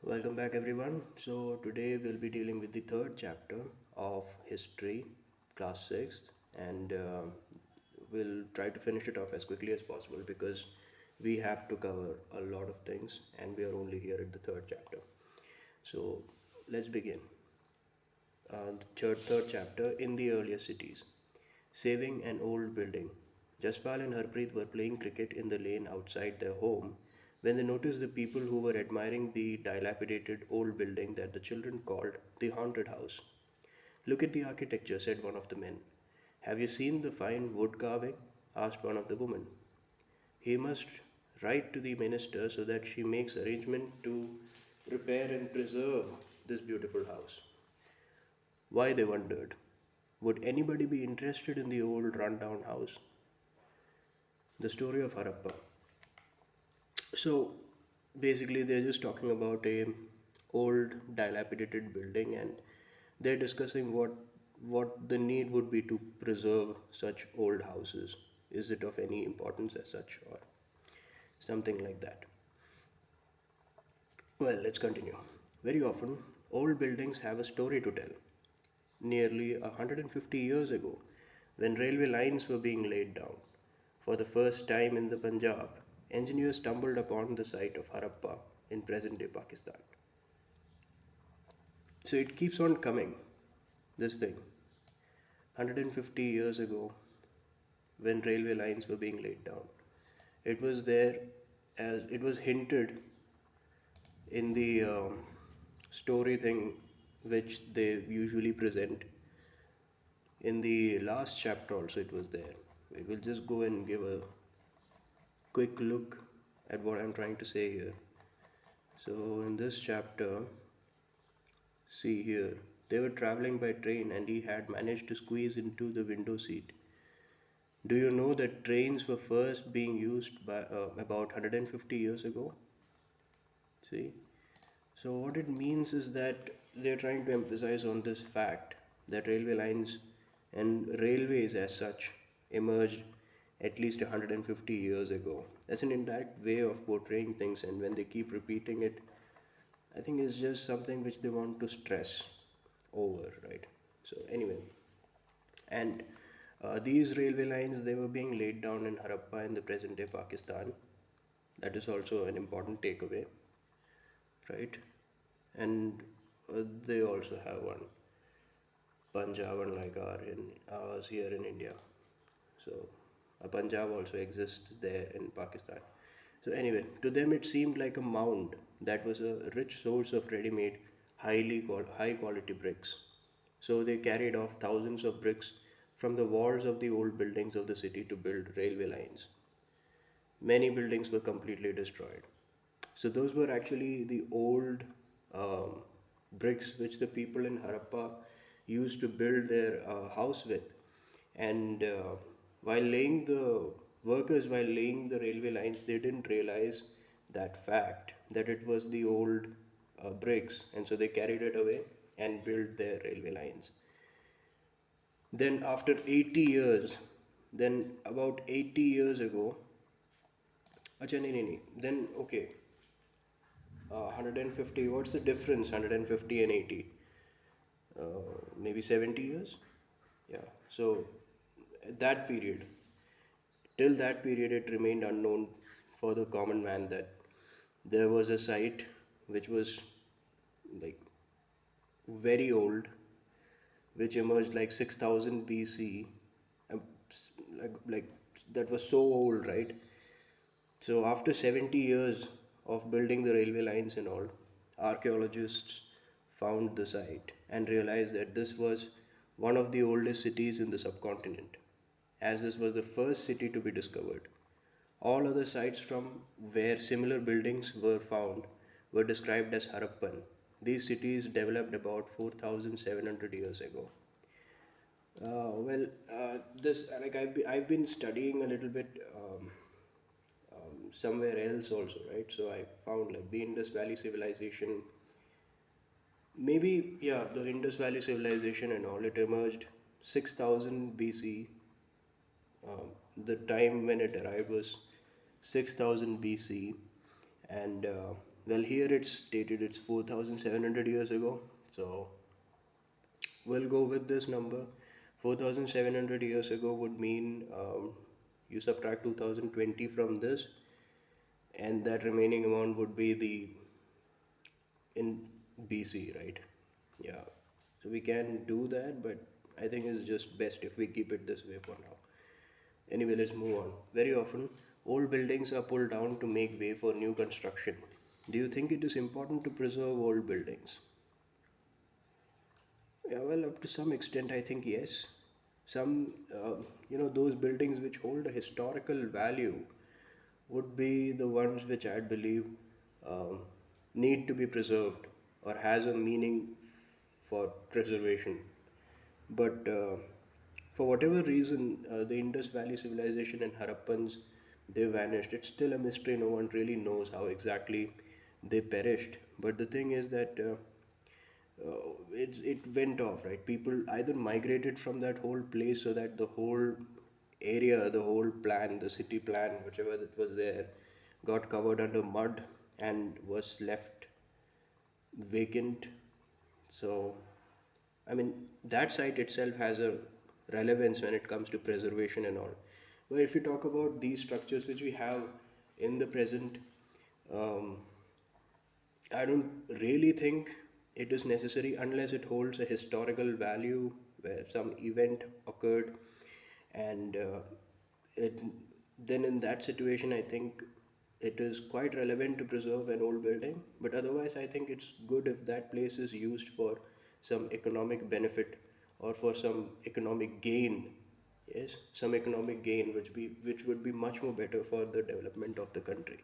Welcome back, everyone. So, today we'll be dealing with the third chapter of history, class 6th, and we'll try to finish it off as quickly as possible because we have to cover a lot of things and we are only here at the third chapter. So, let's begin. The third chapter in the earlier cities. Saving an old building. Jaspal and Harpreet were playing cricket in the lane outside their home when they noticed the people who were admiring the dilapidated old building that the children called the haunted house. Look at the architecture, said one of the men. Have you seen the fine wood carving? Asked one of the women. He must write to the minister so that she makes arrangement to repair and preserve this beautiful house. Why, they wondered. Would anybody be interested in the old rundown house? The story of Harappa. So basically, they're just talking about a old dilapidated building, and they're discussing what the need would be to preserve such old houses. Is it of any importance as such, or something like that? Well, let's continue. Very often, old buildings have a story to tell. Nearly 150 years ago, when railway lines were being laid down, for the first time in the Punjab, engineers stumbled upon the site of Harappa in present day Pakistan. So it keeps on coming, this thing. 150 years ago, when railway lines were being laid down, it was there as it was hinted in the story thing which they usually present. In the last chapter, also, it was there. We will just go and give a quick look at what I'm trying to say here. So, in this chapter, see here, they were traveling by train and he had managed to squeeze into the window seat. Do you know that trains were first being used by about 150 years ago? See? So, what it means is that they're trying to emphasize on this fact that railway lines and railways as such emerged at least 150 years ago. That's an indirect way of portraying things, and when they keep repeating it, I think it's just something which they want to stress over, right? So, anyway, and these railway lines they were being laid down in Harappa in the present day Pakistan. That is also an important takeaway, right? And they also have one Punjab unlike ours here in India. So a Punjab also exists there in Pakistan. So anyway, to them it seemed like a mound that was a rich source of ready-made, high quality bricks. So they carried off thousands of bricks from the walls of the old buildings of the city to build railway lines. Many buildings were completely destroyed. So those were actually the old um, bricks which the people in Harappa used to build their house with. And while laying the while laying the railway lines, they didn't realize that fact that it was the old bricks, and so they carried it away and built their railway lines. Then after 80 years, then about 80 years ago, acha nahi, nahi, nahi. Then okay, 150. What's the difference? 150 and 80. Maybe 70 years. Yeah. So at that period, till that period, it remained unknown for the common man that there was a site which was like very old, which emerged like 6000 BC, um, like that was so old, right? So after 70 years of building the railway lines and all, archaeologists found the site and realized that this was one of the oldest cities in the subcontinent, as this was the first city to be discovered. All other sites from where similar buildings were found were described as Harappan. These cities developed about 4,700 years ago. This like I've been studying a little bit somewhere else also, right? So I found like the Indus Valley civilization, maybe yeah, the Indus Valley civilization and all, it emerged 6000 BC. The time when it arrived was 6000 BC, and Well, here it's stated it's 4,700 years ago. So we'll go with this number. 4,700 years ago would mean you subtract 2020 from this, and that remaining amount would be the in BC, right? Yeah. So we can do that, but I think it's just best if we keep it this way for now. Anyway, let's move on. Very often, old buildings are pulled down to make way for new construction. Do you think it is important to preserve old buildings? Yeah, well, up to some extent, I think yes. Some, those buildings which hold a historical value would be the ones which I believe um, need to be preserved or has a meaning for preservation. But for whatever reason, the Indus Valley civilization and Harappans, they vanished. It's still a mystery. No one really knows how exactly they perished. But the thing is that it went off, right? People either migrated from that whole place so that the whole area, the whole plan, the city plan, whichever that was there, got covered under mud and was left vacant. So, I mean, that site itself has a relevance when it comes to preservation and all. But if you talk about these structures which we have in the present, um, I don't really think it is necessary unless it holds a historical value where some event occurred, and it, then in that situation, I think it is quite relevant to preserve an old building. But otherwise, I think it's good if that place is used for some economic benefit or for some economic gain. Yes, some economic gain, which would be much more better for the development of the country.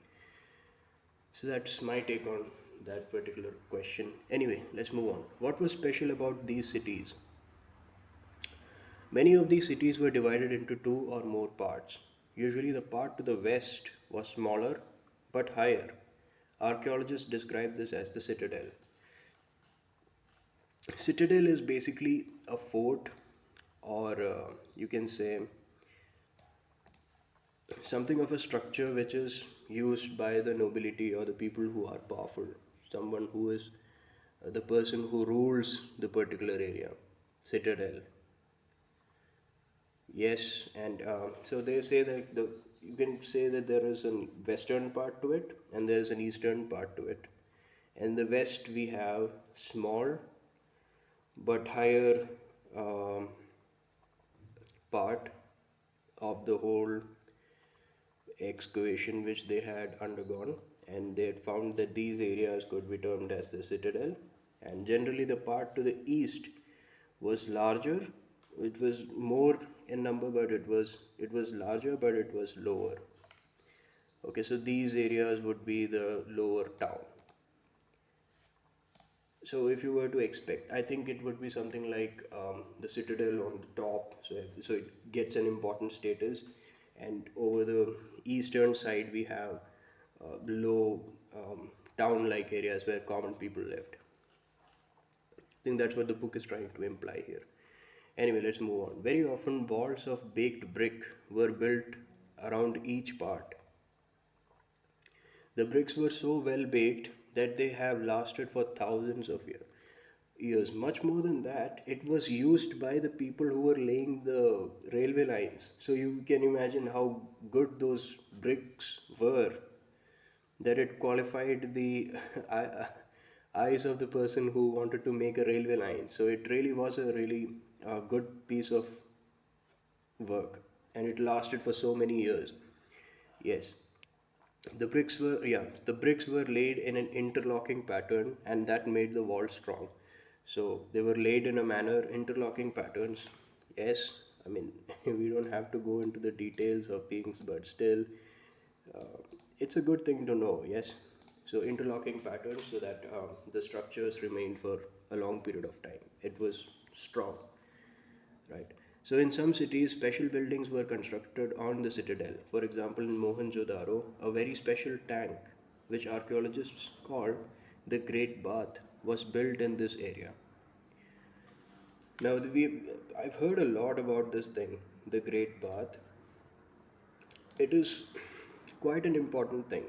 So that's my take on that particular question. Anyway, let's move on. What was special about these cities? Many of these cities were divided into two or more parts. Usually, the part to the west was smaller but higher. Archaeologists describe this as the citadel. Citadel is basically a fort, or you can say something of a structure which is used by the nobility or the people who are powerful, someone who is the person who rules the particular area. Citadel. Yes, and so they say that you can say that there is a western part to it and there is an eastern part to it. In the west, we have small but higher um, part of the whole excavation which they had undergone, and they had found that these areas could be termed as the citadel. And generally, the part to the east was larger. It was more in number, but it was larger, but it was lower. Okay, so these areas would be the lower town. So if you were to expect, I think it would be something like the citadel on the top, so it gets an important status, and over the eastern side we have low town-like areas where common people lived. I think that's what the book is trying to imply here. Anyway, let's move on. Very often, walls of baked brick were built around each part. The bricks were so well baked that they have lasted for thousands of years. Much more than that, it was used by the people who were laying the railway lines. So you can imagine how good those bricks were, that it qualified the eyes of the person who wanted to make a railway line. So it really was a really good piece of work, and it lasted for so many years. Yes. The bricks were laid in an interlocking pattern, and that made the wall strong. So they were laid in a manner, interlocking patterns. Yes, I mean, we don't have to go into the details of things, but still, uh, it's a good thing to know. Yes, so interlocking patterns so that the structures remained for a long period of time. It was strong, right? So in some cities, special buildings were constructed on the citadel. For example, in Mohenjo-daro, a very special tank, which archaeologists call the Great Bath, was built in this area. Now, I've heard a lot about this thing, the Great Bath. It is quite an important thing.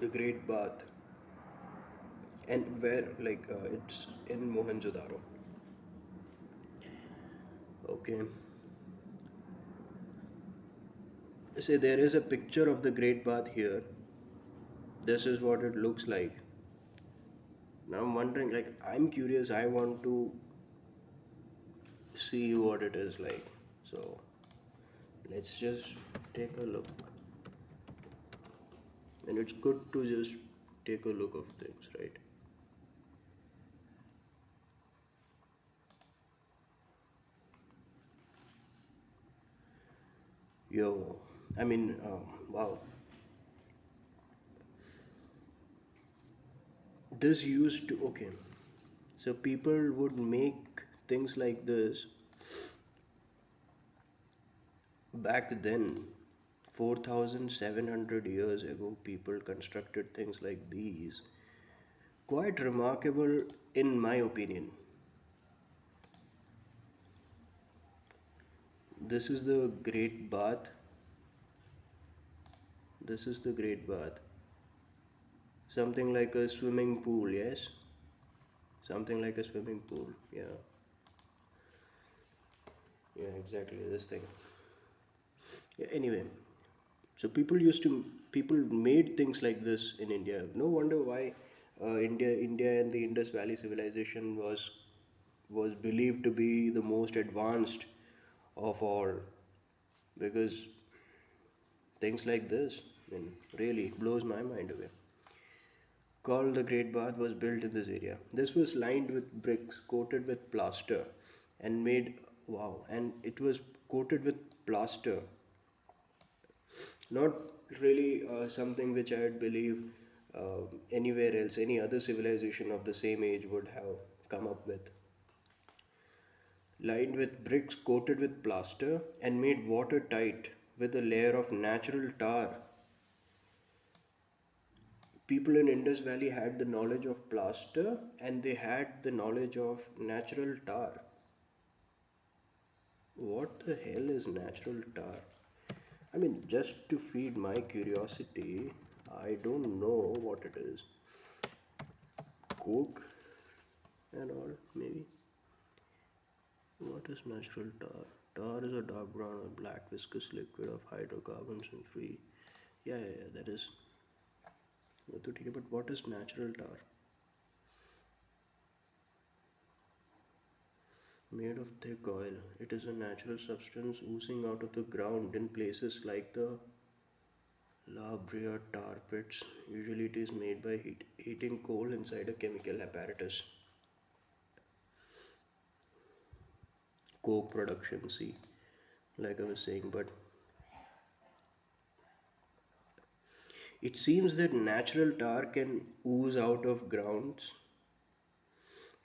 the Great Bath, and where it's in Mohenjo-daro. Okay, say there is a picture of the Great Bath here. This is what it looks like. Now I'm wondering, I'm curious. I want to see what it is like. So let's just take a look. And it's good to just take a look of things, right? Yo, I mean, wow. This used to, okay. So people would make things like this back then. 4,700 years ago, people constructed things like these. Quite remarkable, in my opinion. This is the Great Bath. This is the Great Bath. Something like a swimming pool, yes? Something like a swimming pool, yeah. Yeah, exactly, this thing. Yeah, anyway, so people made things like this in India. No wonder why India and the Indus Valley civilization was believed to be the most advanced of all, because things like this, I mean, really blows my mind away. Called the Great Bath was built in this area. This was lined with bricks coated with plaster and made, wow, and it was coated with plaster. Not really something which I'd believe anywhere else, any other civilization of the same age would have come up with. Lined with bricks coated with plaster and made watertight with a layer of natural tar. People in Indus Valley had the knowledge of plaster and they had the knowledge of natural tar. What the hell is natural tar? I mean, just to feed my curiosity, I don't know what it is. Coke and all, maybe. What is natural tar? Tar is a dark brown or black viscous liquid of hydrocarbons and free. Yeah, that is. वो तो ठीक है, but what is natural tar? Made of thick oil. It is a natural substance oozing out of the ground in places like the La Brea tar pits. Usually it is made by heating coal inside a chemical apparatus. Coke production, see, like I was saying, but it seems that natural tar can ooze out of grounds,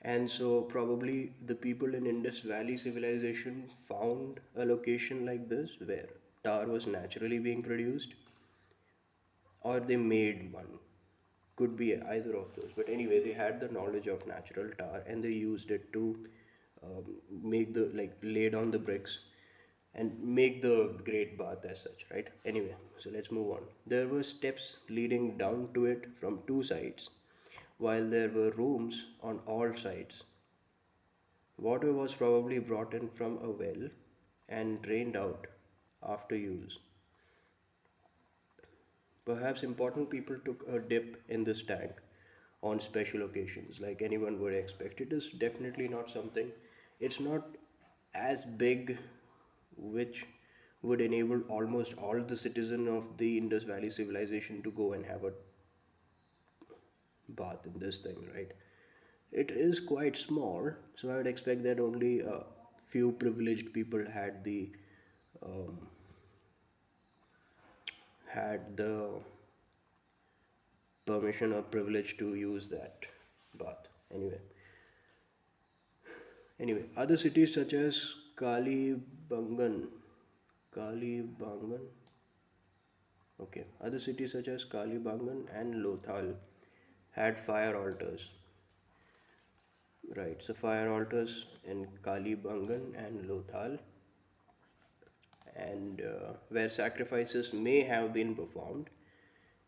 and so probably the people in Indus Valley civilization found a location like this where tar was naturally being produced, or they made one. Could be either of those. But anyway, they had the knowledge of natural tar and they used it to make the, lay down the bricks and make the Great Bath as such, right? Anyway, so let's move on. There were steps leading down to it from two sides, while there were rooms on all sides. Water was probably brought in from a well and drained out after use. Perhaps important people took a dip in this tank on special occasions, like anyone would expect. It is definitely not something, it's not as big, which would enable almost all the citizen of the Indus Valley civilization to go and have a bath in this thing, right? It is quite small, so I would expect that only a few privileged people um, had the permission or privilege to use that bath. Anyway, other cities such as Kalibangan, okay, other cities such as Kalibangan and Lothal had fire altars. Right, so fire altars in Kalibangan and Lothal, and where sacrifices may have been performed.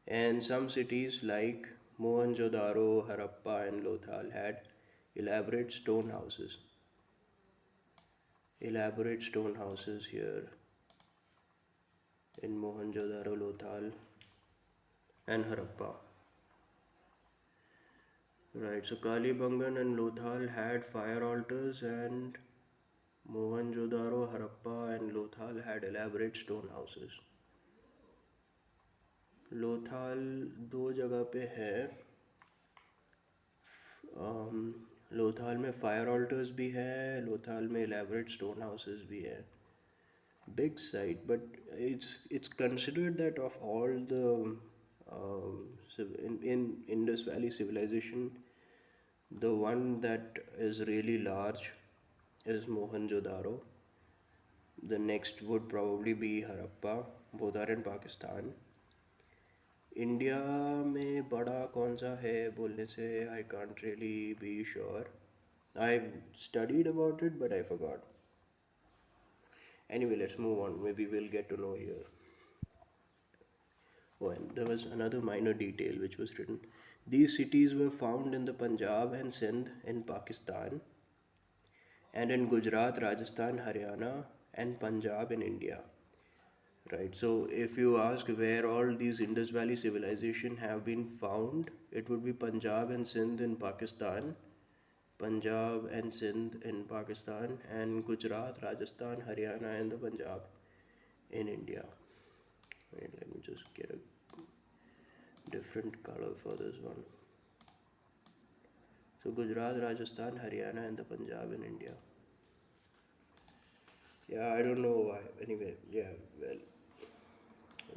And some cities like Mohenjo-daro, Harappa, and Lothal had elaborate stone houses. Elaborate stone houses here in Mohenjo-daro, Lothal, and Harappa. Right, so Kalibangan and Lothal had fire altars, and Mohenjo-daro, Harappa, and Lothal had elaborate stone houses. Lothal दो जगह पे है. लोथाल में fire alters भी है, लोथाल में elaborate stone houses भी है. Big site, but it's considered that of all the in Indus Valley civilization, the one that is really large is Mohenjo-daro. The next would probably be Harappa. Both are in Pakistan. India में बड़ा कौन सा है बोलने से I can't really be sure. I studied about it but I forgot. Anyway, let's move on. Maybe we'll get to know here. Oh, and there was another minor detail which was written. These cities were found in the Punjab and Sindh in Pakistan, and in Gujarat, Rajasthan, Haryana, and Punjab in India. Right. So, if you ask where all these Indus Valley civilization have been found, it would be Punjab and Sindh in Pakistan, Punjab and Sindh in Pakistan, and Gujarat, Rajasthan, Haryana, and the Punjab in India. Wait, let me just get a different color for this one. So Gujarat, Rajasthan, Haryana, and the Punjab in India. Yeah, I don't know why. Anyway, yeah, well,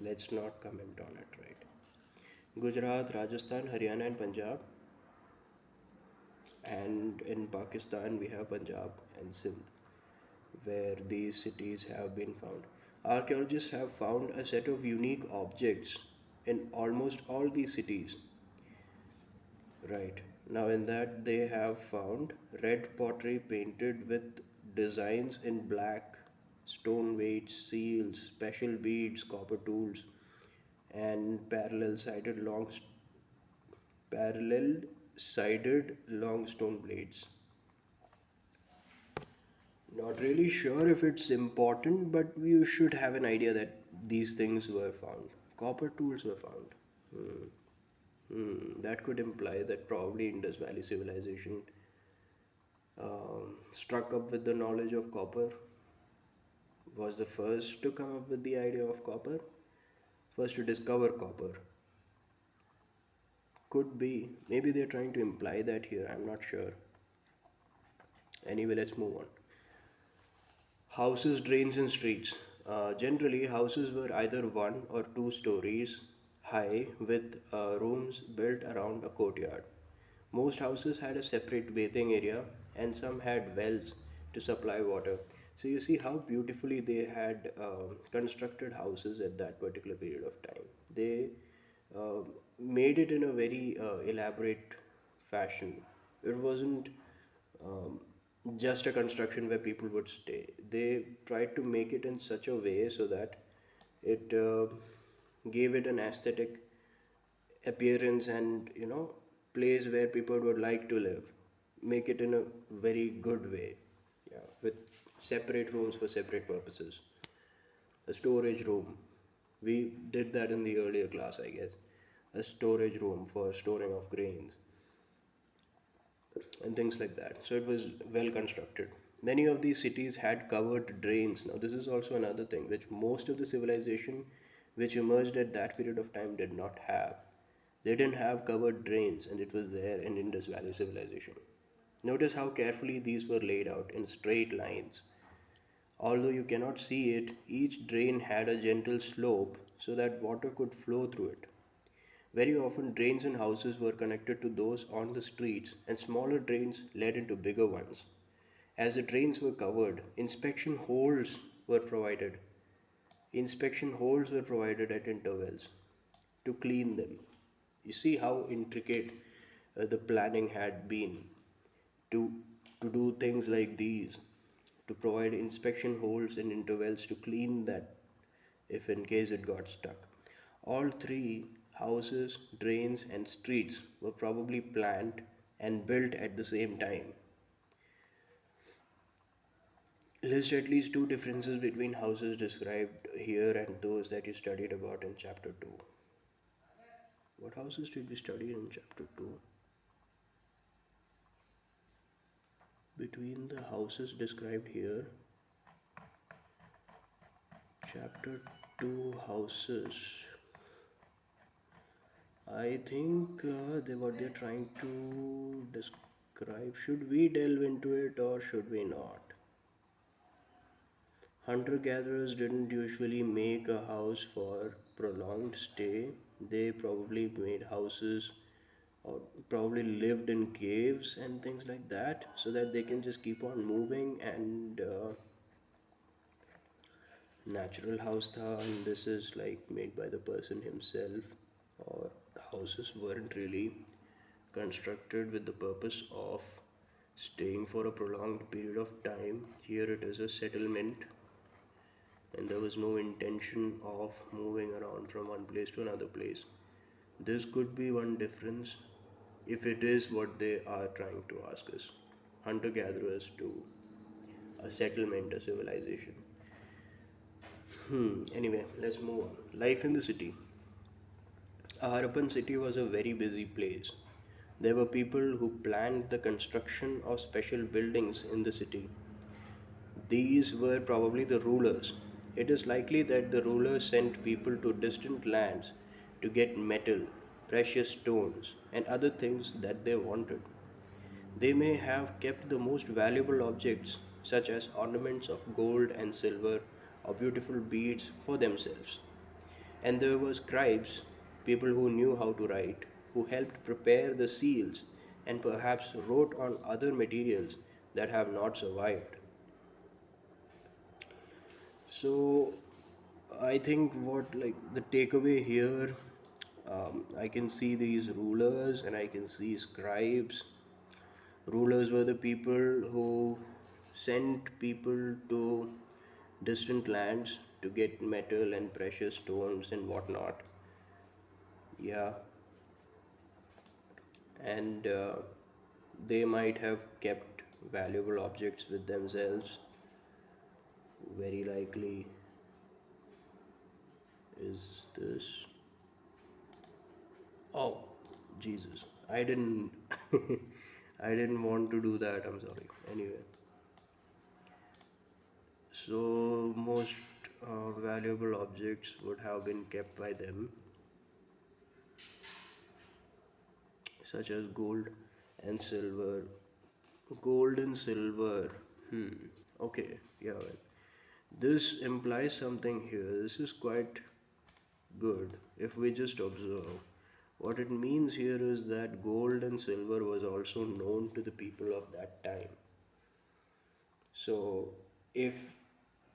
let's not comment on it, right? Gujarat, Rajasthan, Haryana, and Punjab. And in Pakistan, we have Punjab and Sindh, where these cities have been found. Archaeologists have found a set of unique objects in almost all these cities. Right. Now, in that, they have found red pottery painted with designs in black, stone weights, seals, special beads, copper tools, and parallel sided long stone blades. Not really sure if it's important, but you should have an idea that these things were found. Copper tools were found. That could imply that probably Indus Valley civilization struck up with the knowledge of copper, was the first to come up with the idea of copper, first to discover copper. Could be. Maybe they're trying to imply that here. I'm not sure. Anyway, let's move on. Houses, drains, and streets. Generally, houses were either one or two stories high with rooms built around a courtyard. Most houses had a separate bathing area and some had wells to supply water. So, you see how beautifully they had constructed houses at that particular period of time. They uh, made it in a very elaborate fashion. It wasn't um, just a construction where people would stay. They tried to make it in such a way so that it gave it an aesthetic appearance and place where people would like to live. Make it in a very good way, yeah, with separate rooms for separate purposes. A storage room. We did that in the earlier class, I guess. A storage room for storing of grains and things like that. So it was well constructed. Many of these cities had covered drains. Now, this is also another thing which most of the civilization which emerged at that period of time did not have. They didn't have covered drains, and it was there in Indus Valley civilization. Notice how carefully these were laid out in straight lines. Although you cannot see it, each drain had a gentle slope so that water could flow through it. Very often, drains in houses were connected to those on the streets, and smaller drains led into bigger ones. As the drains were covered, inspection holes were provided. Inspection holes were provided at intervals to clean them. You see how intricate the planning had been to, to do things like these, to provide inspection holes and intervals to clean that if in case it got stuck. All three Houses, drains, and streets were probably planned and built at the same time. List at least two differences between houses described here and those that you studied about in chapter 2. What houses did we study in chapter 2? Between the houses described here, chapter 2 houses. I think what they're trying to describe. Should we delve into it or should we not? Hunter gatherers didn't usually make a house for prolonged stay. They probably made houses or probably lived in caves and things like that so that they can just keep on moving and natural house tha, and this is like made by the person himself, or houses weren't really constructed with the purpose of staying for a prolonged period of time. Here it is a settlement, and there was no intention of moving around from one place to another place. This could be one difference if it is what they are trying to ask us. Hunter gatherers to a settlement, a civilization. Anyway, let's move on. Life in the city. Harappan city was a very busy place. There were people who planned the construction of special buildings in the city. These were probably the rulers. It is likely that the rulers sent people to distant lands to get metal, precious stones, and other things that they wanted. They may have kept the most valuable objects, such as ornaments of gold and silver or beautiful beads, for themselves. And there were scribes, people who knew how to write, who helped prepare the seals and perhaps wrote on other materials that have not survived. So I think what like the takeaway here, I can see these rulers and I can see scribes. Rulers were the people who sent people to distant lands to get metal and precious stones and whatnot. Yeah, and they might have kept valuable objects with themselves. Very likely is this. Oh, Jesus! I didn't. I didn't want to do that. I'm sorry. Anyway, so most valuable objects would have been kept by them, such as gold and silver. Gold and silver. Okay, yeah. Well, this implies something here. This is quite good if we just observe. What it means here is that gold and silver was also known to the people of that time. So, if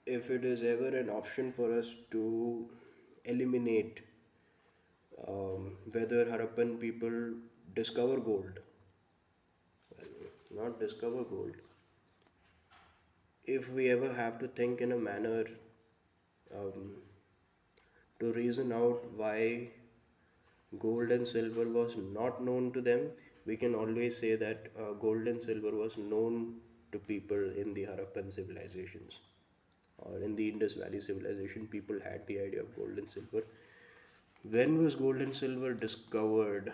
it is ever an option for us to eliminate whether Harappan people discover gold, not discover gold, if we ever have to think in a manner um, to reason out why gold and silver was not known to them, we can always say that gold and silver was known to people in the Harappan civilizations or in the Indus Valley civilization. People had the idea of gold and silver. When was gold and silver discovered?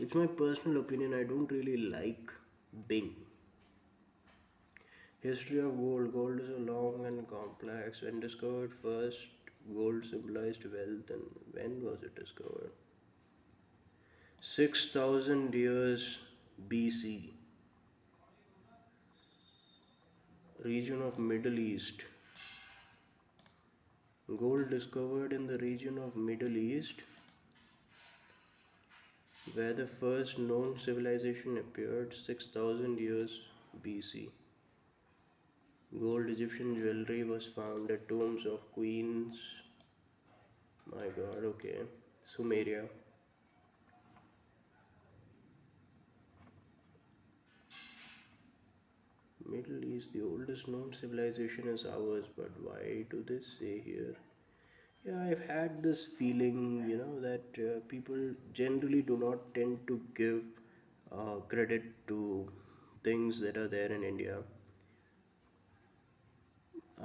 It's my personal opinion. I don't really like Bing. History of gold. Gold is a long and complex. When discovered first, gold symbolized wealth. And when was it discovered? 6,000 years BC. Region of Middle East. Gold discovered in the region of Middle East, where the first known civilization appeared 6,000 years BC. Gold Egyptian jewelry was found at tombs of queens. My my god, okay. Sumeria. Middle East, the oldest known civilization is ours, but why do they say here? Yeah, I've had this feeling, that people generally do not tend to give credit to things that are there in India.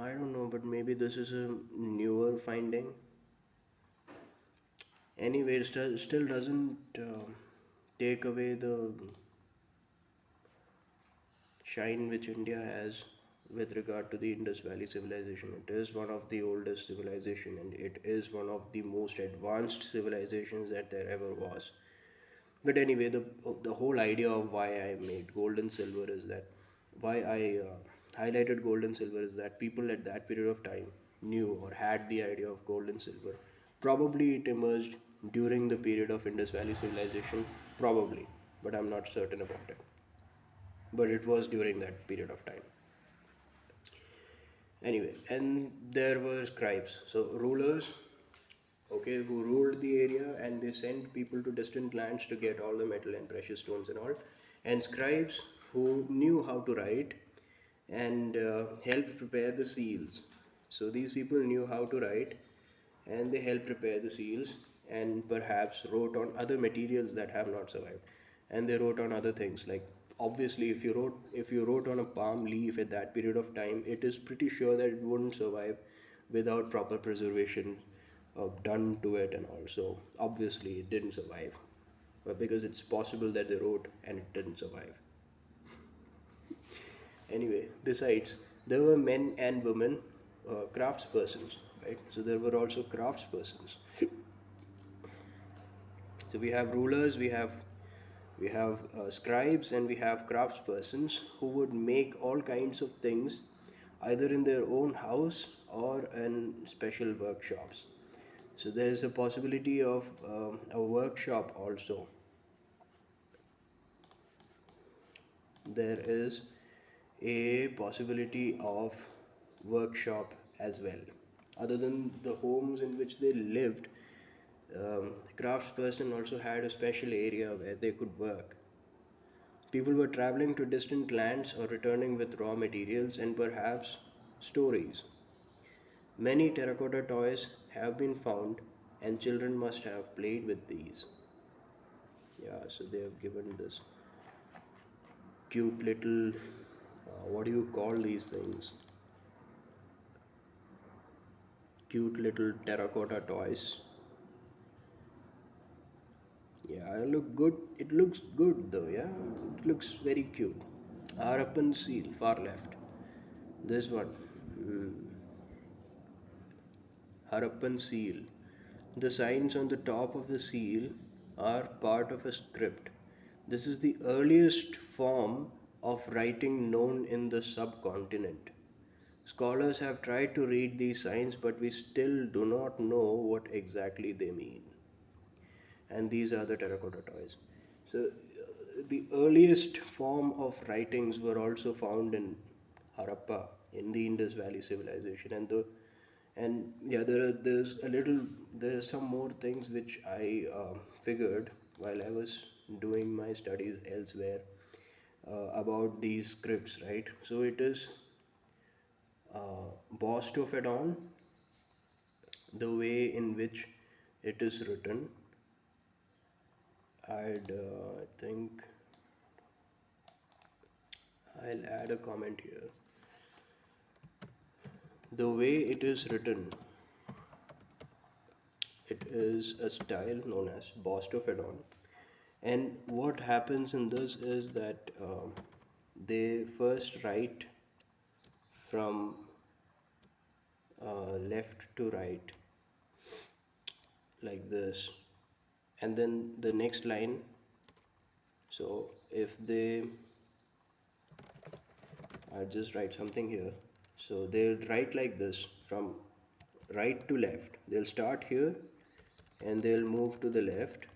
I don't know, but maybe this is a newer finding. Anyway, it still doesn't take away the shine which India has with regard to the Indus Valley civilization. It is one of the oldest civilization, and it is one of the most advanced civilizations that there ever was. But anyway, the whole idea of why I made gold and silver is that why I highlighted gold and silver is that people at that period of time knew or had the idea of gold and silver. Probably it emerged during the period of Indus Valley civilization, probably, but I'm not certain about it. But it was during that period of time. Anyway, and there were scribes, so rulers, okay, who ruled the area, and they sent people to distant lands to get all the metal and precious stones and all, and scribes who knew how to write and helped prepare the seals. So these people knew how to write, and they helped prepare the seals, and perhaps wrote on other materials that have not survived, and they wrote on other things like, obviously, if you wrote on a palm leaf at that period of time, it is pretty sure that it wouldn't survive without proper preservation done to it, and also obviously it didn't survive, but because it's possible that they wrote and it didn't survive. Anyway, besides, there were men and women, craftspersons, right? So there were also craftspersons. So we have rulers, we have scribes, and we have craftspersons who would make all kinds of things, either in their own house or in special workshops. So there is a possibility of a workshop also. There is a possibility of workshop as well. Other than the homes in which they lived, craftsperson also had a special area where they could work. People were traveling to distant lands or returning with raw materials and perhaps stories. Many terracotta toys have been found, and children must have played with these. Yeah, so they have given this cute little, what do you call these things? Cute little terracotta toys. Yeah, I look good. It looks good though, yeah? It looks very cute. Harappan seal, far left. This one. Hmm. Harappan seal. The signs on the top of the seal are part of a script. This is the earliest form of writing known in the subcontinent. Scholars have tried to read these signs, but we still do not know what exactly they mean. And these are the terracotta toys. So, the earliest form of writings were also found in Harappa in the Indus Valley civilization, and yeah, there's some more things which I figured while I was doing my studies elsewhere about these scripts, right? So it is Bostophodon, the way in which it is written. I think I'll add a comment here. The way it is written, it is a style known as Bostophodon. And what happens in this is that they first write from left to right, like this, and then the next line. So if they, I just write something here. So they'll write like this from right to left. They'll start here and they'll move to the left,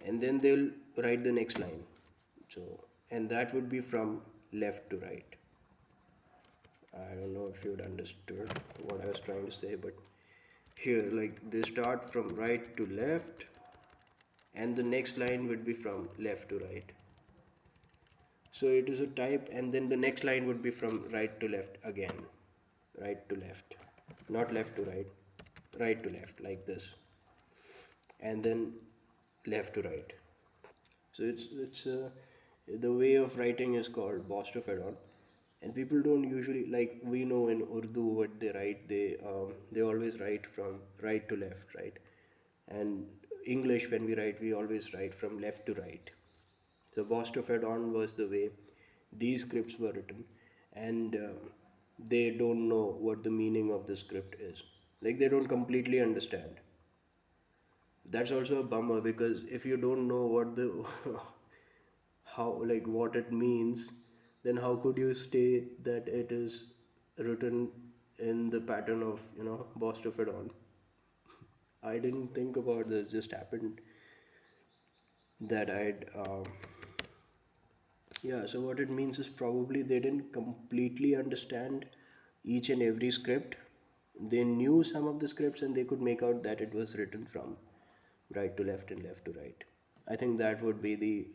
and then they'll write the next line. So, and that would be from left to right. I don't know if you'd understood what I was trying to say, but Here, like they start from right to left, and the next line would be from left to right. So it is a type, and then the next line would be from right to left again. Right to left. Not left to right. Right to left, like this. And then left to right. So it's the way of writing is called Bostophodon, and people don't usually, like we know in Urdu what they write. They always write from right to left, right? And English, when we write, we always write from left to right. So Bostophodon was the way these scripts were written, and they don't know what the meaning of the script is. Like they don't completely understand. That's also a bummer, because if you don't know what the how, like what it means, then how could you state that it is written in the pattern of, Bostophodon? I didn't think about this, just happened that I'd yeah. So what it means is probably they didn't completely understand each and every script. They knew some of the scripts, and they could make out that it was written from right to left and left to right. I think that would be the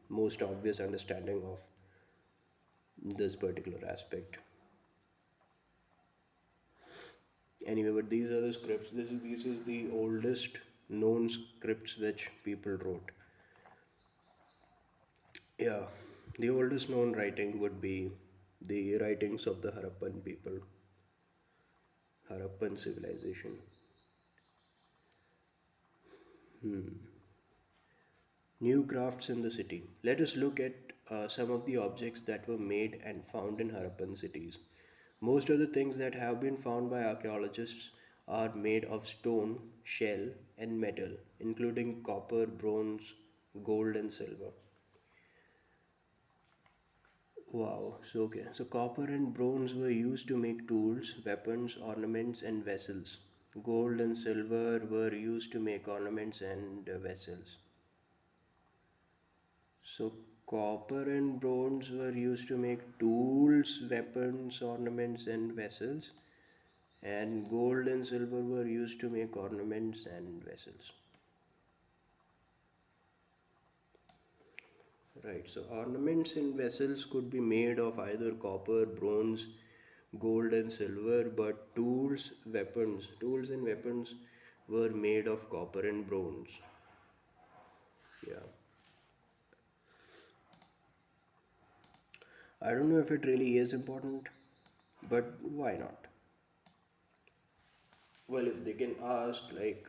most obvious understanding of this particular aspect. Anyway, but these are the scripts. This is the oldest known scripts which people wrote. Yeah, the oldest known writing would be the writings of the Harappan people, Harappan civilization. New crafts in the city. Let us look at some of the objects that were made and found in Harappan cities. Most of the things that have been found by archaeologists are made of stone, shell, and metal, including copper, bronze, gold, and silver. Wow, so okay. So copper and bronze were used to make tools, weapons, ornaments, and vessels. Gold and silver were used to make ornaments and vessels. So copper and bronze were used to make tools, weapons, ornaments, and vessels, and gold and silver were used to make ornaments and vessels. Right, so ornaments and vessels could be made of either copper, bronze, gold, and silver, but tools and weapons were made of copper and bronze. Yeah, I don't know if it really is important, but why not? Well, if they can ask, like,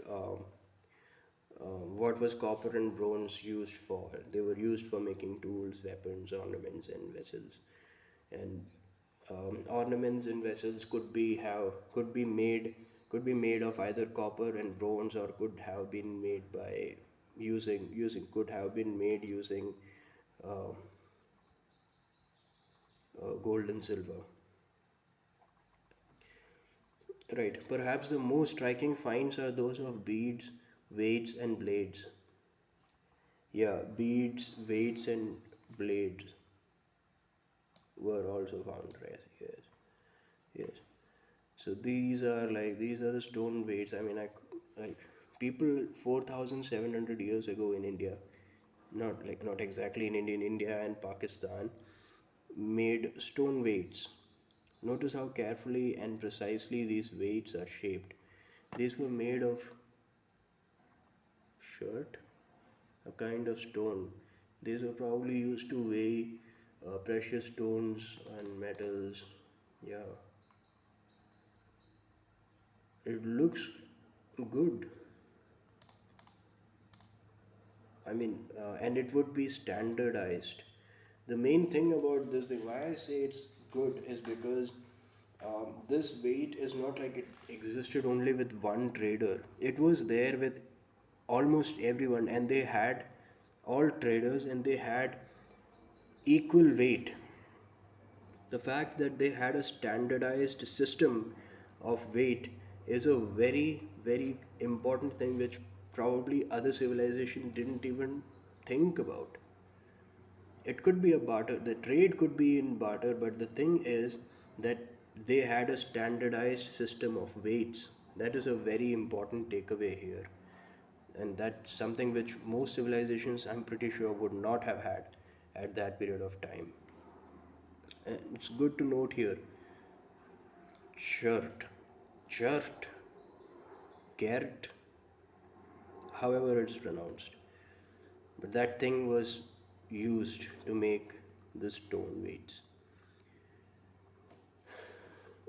what was copper and bronze used for? They were used for making tools, weapons, ornaments, and vessels. And ornaments and vessels could be made of either copper and bronze, or could have been made by using could have been made using uh, gold and silver. Right. Perhaps the most striking finds are those of beads, weights, and blades. Yeah, beads, weights, and blades were also found. Right. Yes. Yes. So these are the stone weights. I mean, like people 4,700 years ago in India, not exactly in India, and Pakistan, made stone weights. Notice how carefully and precisely these weights are shaped. These were made of shirt, a kind of stone. These were probably used to weigh precious stones and metals. Yeah, it looks good. And it would be standardized. The main thing about this thing, why I say it's good, is because this weight is not like it existed only with one trader. It was there with almost everyone, and they had all traders, and they had equal weight. The fact that they had a standardized system of weight is a very, very important thing, which probably other civilization didn't even think about. It could be a barter, the trade could be in barter, but the thing is that they had a standardized system of weights. That is a very important takeaway here. And that's something which most civilizations, I'm pretty sure, would not have had at that period of time. And it's good to note here, shirt, shirt, kert, however it's pronounced. But that thing was used to make the stone weights.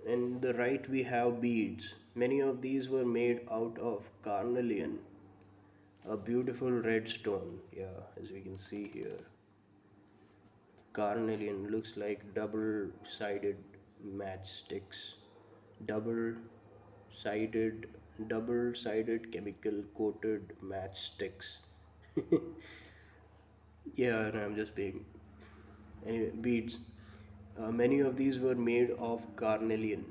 And the right we have beads. Many of these were made out of carnelian, a beautiful red stone. Yeah, as we can see here. Carnelian looks like double-sided matchsticks. Double-sided, double-sided chemical coated matchsticks. Yeah, no, I'm just being. Anyway, beads. Many of these were made of carnelian.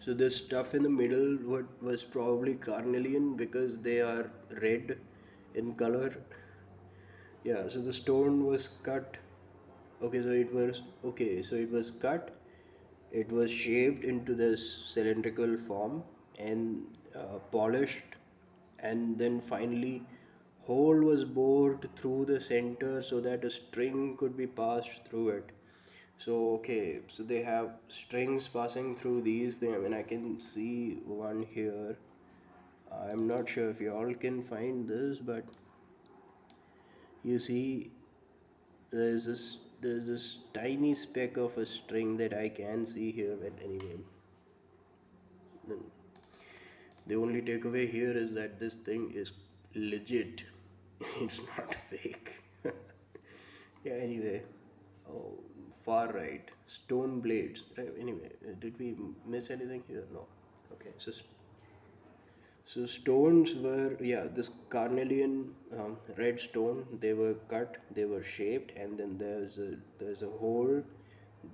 So this stuff in the middle was probably carnelian because they are red in color. Yeah, so the stone was cut. Okay, so it was cut. It was shaped into this cylindrical form and polished, and then finally, hole was bored through the center so that a string could be passed through it. So okay, so they have strings passing through these. I mean, I can see one here. I'm not sure if you all can find this, but you see there's this tiny speck of a string that I can see here. But anyway, the only takeaway here is that this thing is legit. It's not fake. Yeah. Anyway, oh, far right, stone blades. Right. Anyway, did we miss anything here? No. Okay. So stones were, yeah, this carnelian red stone. They were cut, they were shaped, and then there's a hole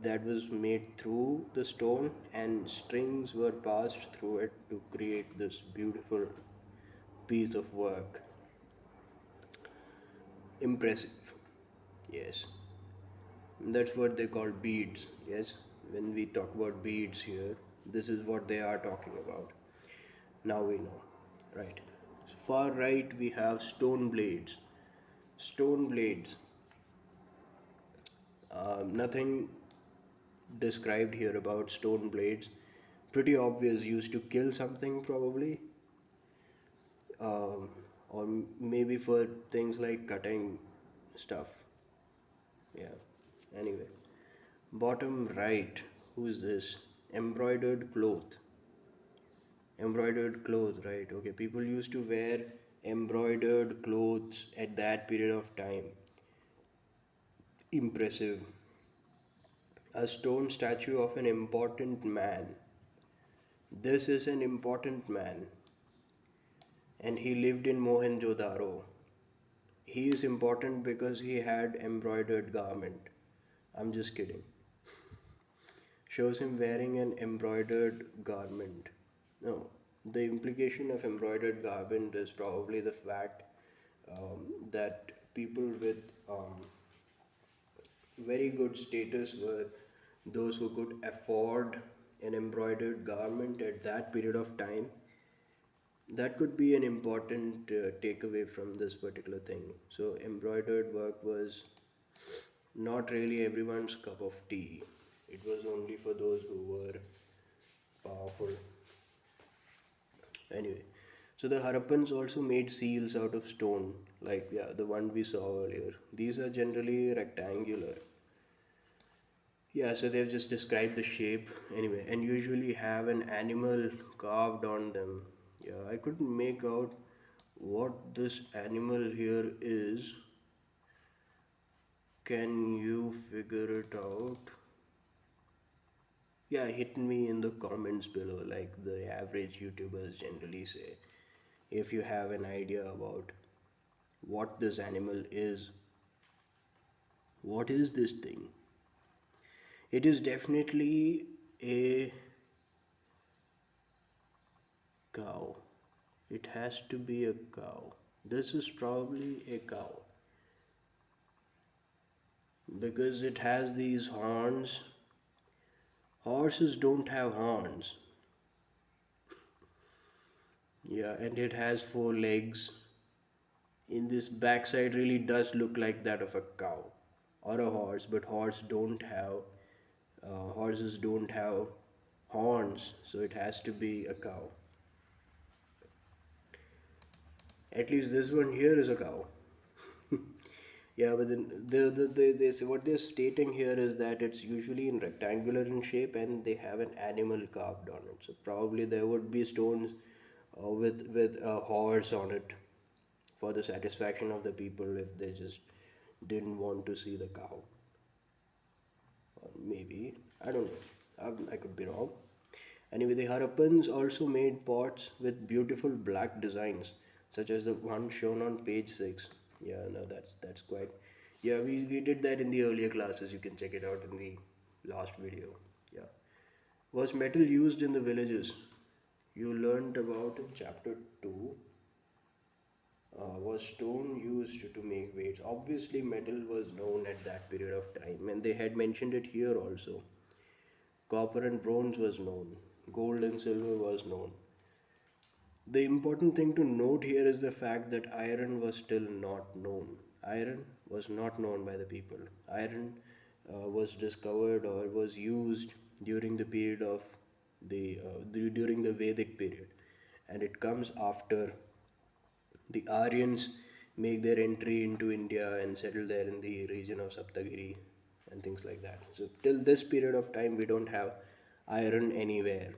that was made through the stone, and strings were passed through it to create this beautiful piece of work. Impressive, yes. That's what they call beads. Yes, when we talk about beads here, this is what they are talking about. Now we know, right? Far right, we have stone blades. Stone blades. Nothing described here about stone blades. Pretty obvious, used to kill something probably, um, or maybe for things like cutting stuff. Yeah. Anyway, bottom right. Who's this? Embroidered cloth. Embroidered clothes, right? Okay, people used to wear embroidered clothes at that period of time. Impressive. A stone statue of an important man. This is an important man, and he lived in Mohenjo-daro. He is important because he had embroidered garment. I'm just kidding. Shows him wearing an embroidered garment. No, the implication of embroidered garment is probably the fact that people with very good status were those who could afford an embroidered garment at that period of time. That could be an important takeaway from this particular thing. So, embroidered work was not really everyone's cup of tea. It was only for those who were powerful. Anyway, so the Harappans also made seals out of stone, like yeah, the one we saw earlier. These are generally rectangular. Yeah, so they've just described the shape anyway, and usually have an animal carved on them. Yeah, I couldn't make out what this animal here is. Can you figure it out? Yeah, hit me in the comments below, like the average YouTubers generally say, if you have an idea about what this animal is. What is this thing? It is definitely a cow. It has to be a cow. This is probably a cow because it has these horns. Horses don't have horns. Yeah, and it has four legs. In this backside really does look like that of a cow or a horse, but horses don't have horns, so it has to be a cow. At least this one here is a cow. Yeah, but then they say what they're stating here is that it's usually in rectangular in shape and they have an animal carved on it. So probably there would be stones with a horse on it for the satisfaction of the people if they just didn't want to see the cow. Or maybe, I don't know. I could be wrong. Anyway, the Harappans also made pots with beautiful black designs, such as the one shown on page 6. Yeah, no, that's quite. Yeah, we did that in the earlier classes. You can check it out in the last video. Yeah. Was metal used in the villages? You learned about in chapter 2. Was stone used to make weights? Obviously, metal was known at that period of time, and they had mentioned it here also. Copper and bronze was known, gold and silver was known. The important thing to note here is the fact that iron was still not known. Iron was not known by the people. Iron was discovered or was used during the period of during the Vedic period, and it comes after the Aryans make their entry into India and settle there in the region of Saptagiri and things like that. So till this period of time, we don't have iron anywhere.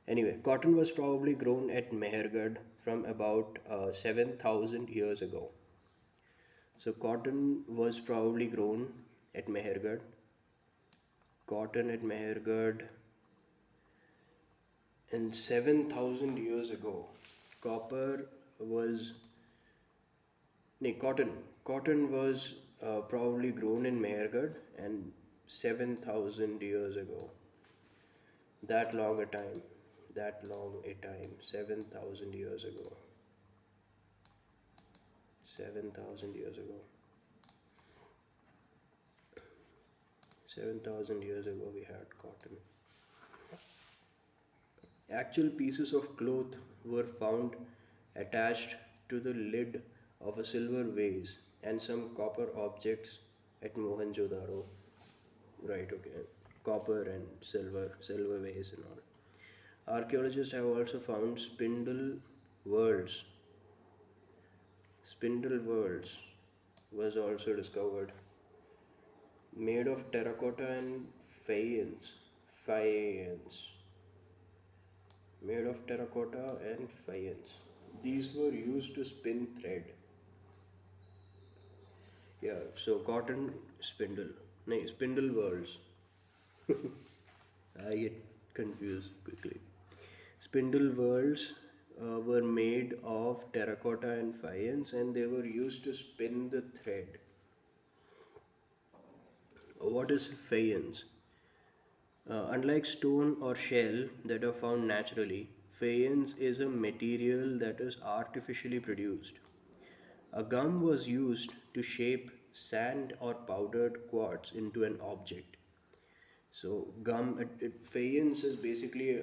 Anyway, cotton was probably grown at Mehergarh from about 7,000 years ago. So cotton was probably grown at Mehergarh. Cotton at Mehergarh and 7,000 years ago. Copper was No, cotton. Cotton was probably grown in Mehergarh and 7,000 years ago. That long a time. That long a time. 7,000 years ago. 7,000 years ago. 7,000 years ago we had cotton. Actual pieces of cloth were found attached to the lid of a silver vase and some copper objects at Mohenjo-daro. Right, okay. Copper and silver vase and all. Archaeologists have also found whorls. Spindle whorls was also discovered, made of terracotta and faience. Faience. Made of terracotta and faience. These were used to spin thread. Yeah, so cotton spindle. No, spindle whorls. I get confused quickly. Spindle whorls were made of terracotta and faience and they were used to spin the thread. What is faience? Unlike stone or shell that are found naturally, faience is a material that is artificially produced. A gum was used to shape sand or powdered quartz into an object. So, faience is basically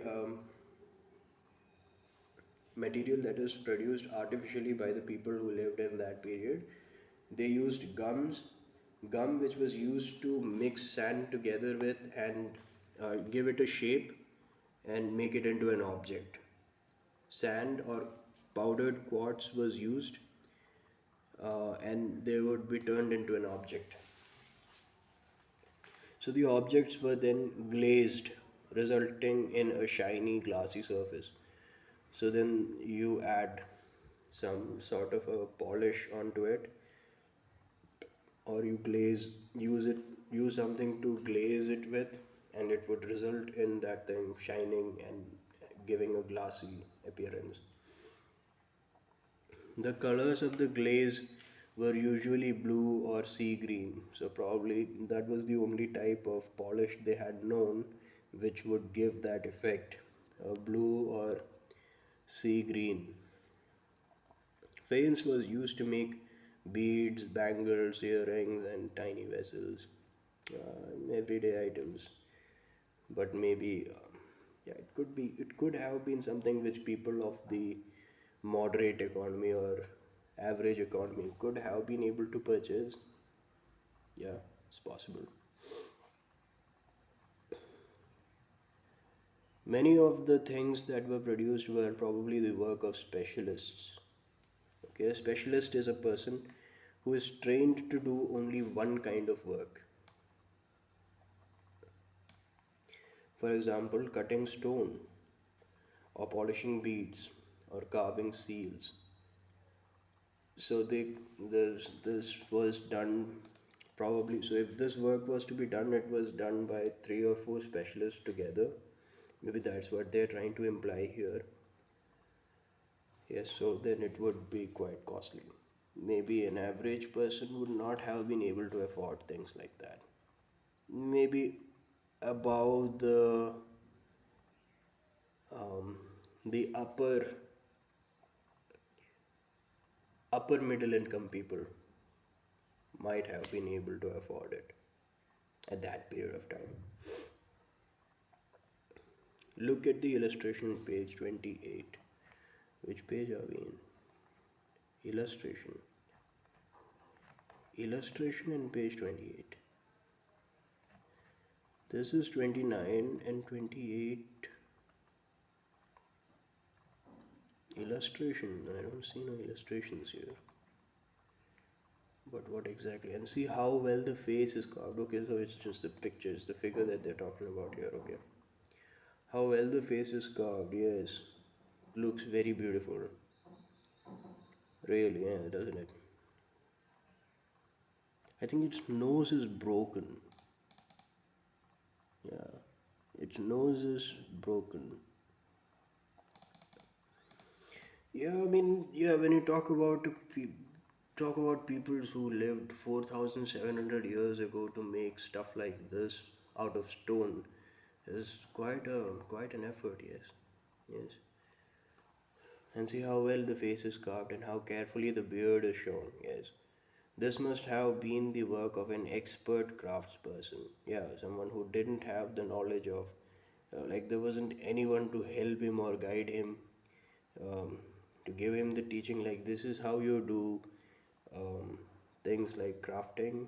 material that is produced artificially by the people who lived in that period. They used gum which was used to mix sand together with and give it a shape and make it into an object. Sand or powdered quartz was used and they would be turned into an object. So the objects were then glazed, resulting in a shiny glassy surface. So then you add some sort of a polish onto it, or use something to glaze it with, and it would result in that thing shining and giving a glassy appearance. The colors of the glaze were usually blue or sea green, so probably that was the only type of polish they had known which would give that effect, blue or sea green. Faience was used to make beads, bangles, earrings, and tiny vessels, everyday items. But maybe Yeah, it could be. It could have been something which people of the moderate economy or average economy could have been able to purchase. Yeah, it's possible. Many of the things that were produced were probably the work of specialists. Okay, a specialist is a person who is trained to do only one kind of work. For example, cutting stone, or polishing beads, or carving seals. So this was done probably. So if this work was to be done, it was done by three or four specialists together. Maybe that's what they're trying to imply here. Yes, so then it would be quite costly. Maybe an average person would not have been able to afford things like that. Maybe above um, the upper middle income people might have been able to afford it at that period of time. Look at the illustration page 28. Which page are we in? Illustration. Illustration in page 28. This is 29 and 28. Illustration. I don't see no illustrations here. But what exactly? And see how well the face is carved. Okay, so it's just the pictures, the figure that they're talking about here. Okay. How well the face is carved. Yes. Looks very beautiful. Really, yeah, doesn't it? I think its nose is broken. Yeah. Its nose is broken. Yeah, I mean, yeah, when you talk about people who lived 4,700 years ago to make stuff like this out of stone, is quite an effort, yes. Yes. And see how well the face is carved and how carefully the beard is shown, yes. This must have been the work of an expert craftsperson. Yeah, someone who didn't have the knowledge of, like, there wasn't anyone to help him or guide him, um, to give him the teaching, like, this is how you do um, things like crafting.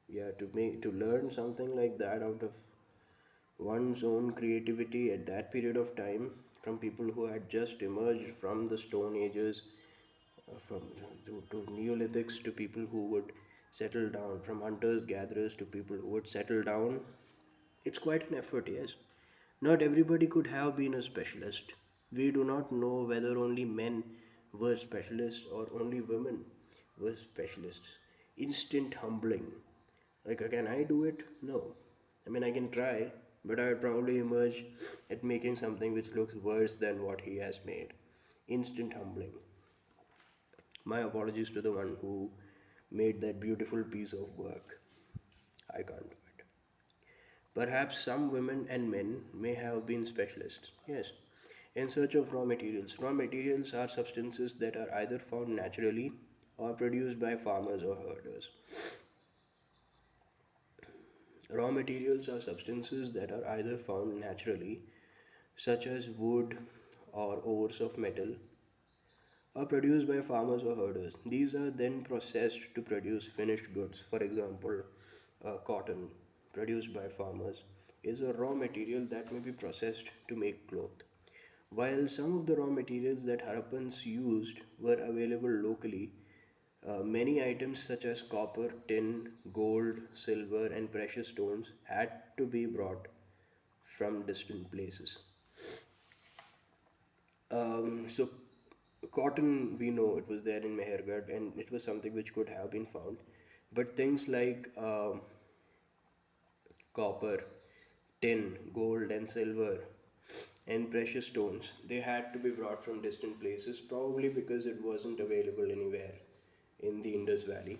Yeah, to learn something like that out of one's own creativity at that period of time from people who had just emerged from the Stone Ages, from to Neolithics, to people who would settle down, from hunters gatherers to people who would settle down. It's quite an effort, yes. Not everybody could have been a specialist. We do not know whether only men were specialists or only women were specialists. Instant humbling. Like, can I do it? No. I mean, I can try, but I would probably emerge at making something which looks worse than what he has made. Instant humbling. My apologies to the one who made that beautiful piece of work. I can't do it. Perhaps some women and men may have been specialists. Yes. In search of raw materials. Raw materials are substances that are either found naturally or produced by farmers or herders. Raw materials are substances that are either found naturally, such as wood or ores of metal, are produced by farmers or herders. These are then processed to produce finished goods. For example, cotton, produced by farmers, is a raw material that may be processed to make cloth. While some of the raw materials that Harappans used were available locally, many items such as copper, tin, gold, silver, and precious stones had to be brought from distant places. So cotton, we know it was there in Mehergarh, and it was something which could have been found. But things like copper, tin, gold, and silver, and precious stones, they had to be brought from distant places, probably because it wasn't available anywhere in the Indus Valley.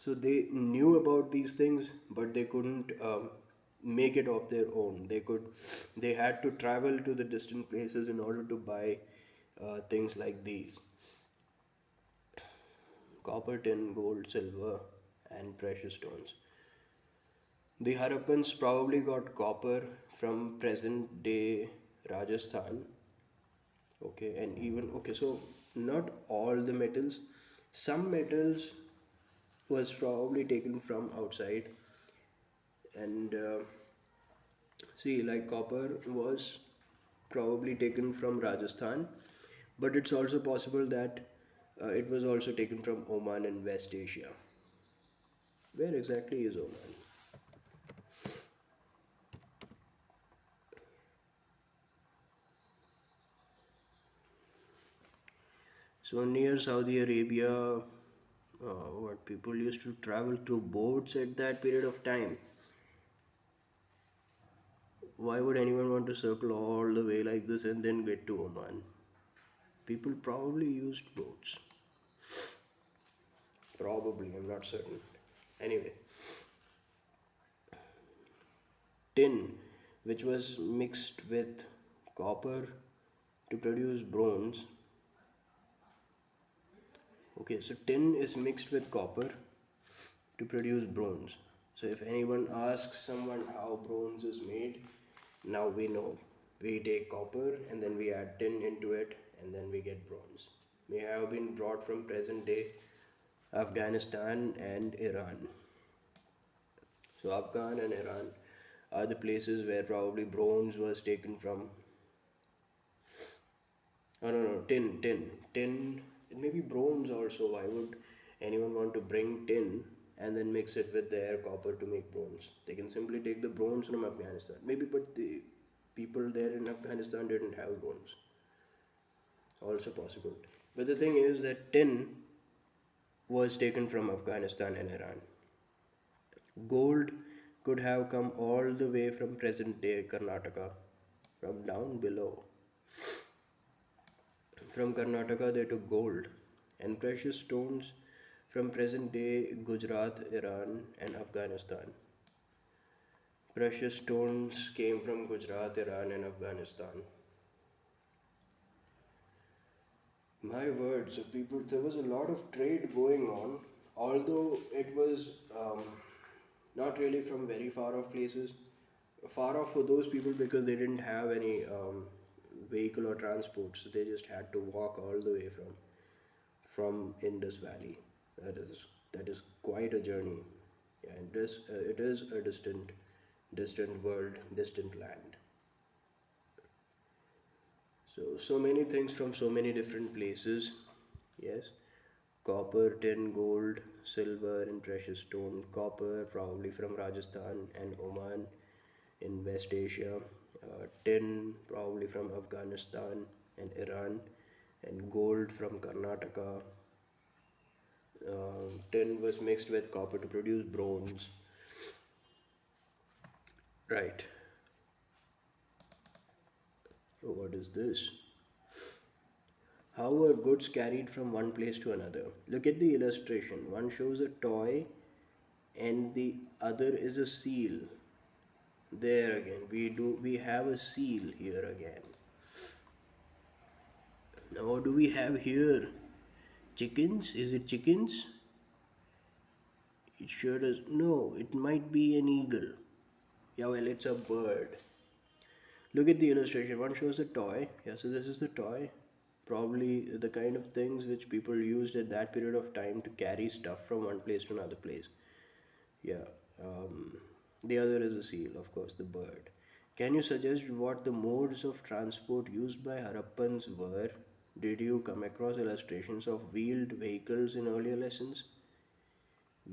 So they knew about these things, but they couldn't make it of their own. They had to travel to the distant places in order to buy things like these: copper, tin, gold, silver, and precious stones. The Harappans probably got copper from present day Rajasthan. Okay, and even okay, so not all the metals, some metals was probably taken from outside, and see, like copper was probably taken from Rajasthan, but it's also possible that it was also taken from Oman and West Asia. Where exactly is Oman? So near Saudi Arabia, what people used to travel through boats at that period of time. Why would anyone want to circle all the way like this and then get to Oman? People probably used boats. Probably, I'm not certain. Anyway, tin, which was mixed with copper to produce bronze. Okay, so tin is mixed with copper to produce bronze. So if anyone asks someone how bronze is made, now we know. We take copper and then we add tin into it and then we get bronze. May have been brought from present day Afghanistan and Iran. So Afghan and Iran are the places where probably bronze was taken from. Oh no no, tin. It may be bronze also. Why would anyone want to bring tin and then mix it with their copper to make bronze? They can simply take the bronze from Afghanistan. Maybe, but the people there in Afghanistan didn't have bronze. Also possible. But the thing is that tin was taken from Afghanistan and Iran. Gold could have come all the way from present day Karnataka, from down below. From Karnataka, they took gold and precious stones from present day Gujarat, Iran, and Afghanistan. Precious stones came from Gujarat, Iran, and Afghanistan. My word, so people, there was a lot of trade going on, although it was not really from very far off places. Far off for those people because they didn't have any vehicle or transport, so they just had to walk all the way from Indus Valley. That is quite a journey. Yeah, and it is a distant world, distant land. So many things from so many different places. Yes, copper, tin, gold, silver, and precious stone. Copper probably from Rajasthan and Oman in West Asia. Tin probably from Afghanistan and Iran, and gold from Karnataka. Tin was mixed with copper to produce bronze. Right. Oh, what is this? How are goods carried from one place to another? Look at the illustration. One shows a toy and the other is a seal. There again, we have a seal here again. Now what do we have here? Chickens? Is it chickens? It sure does. No, it might be an eagle. Yeah, well, it's a bird. Look at the illustration. One shows a toy. Yeah, so this is the toy. Probably the kind of things which people used at that period of time to carry stuff from one place to another place. Yeah. The other is a seal, of course, the bird. Can you suggest what the modes of transport used by Harappans were? Did you come across illustrations of wheeled vehicles in earlier lessons?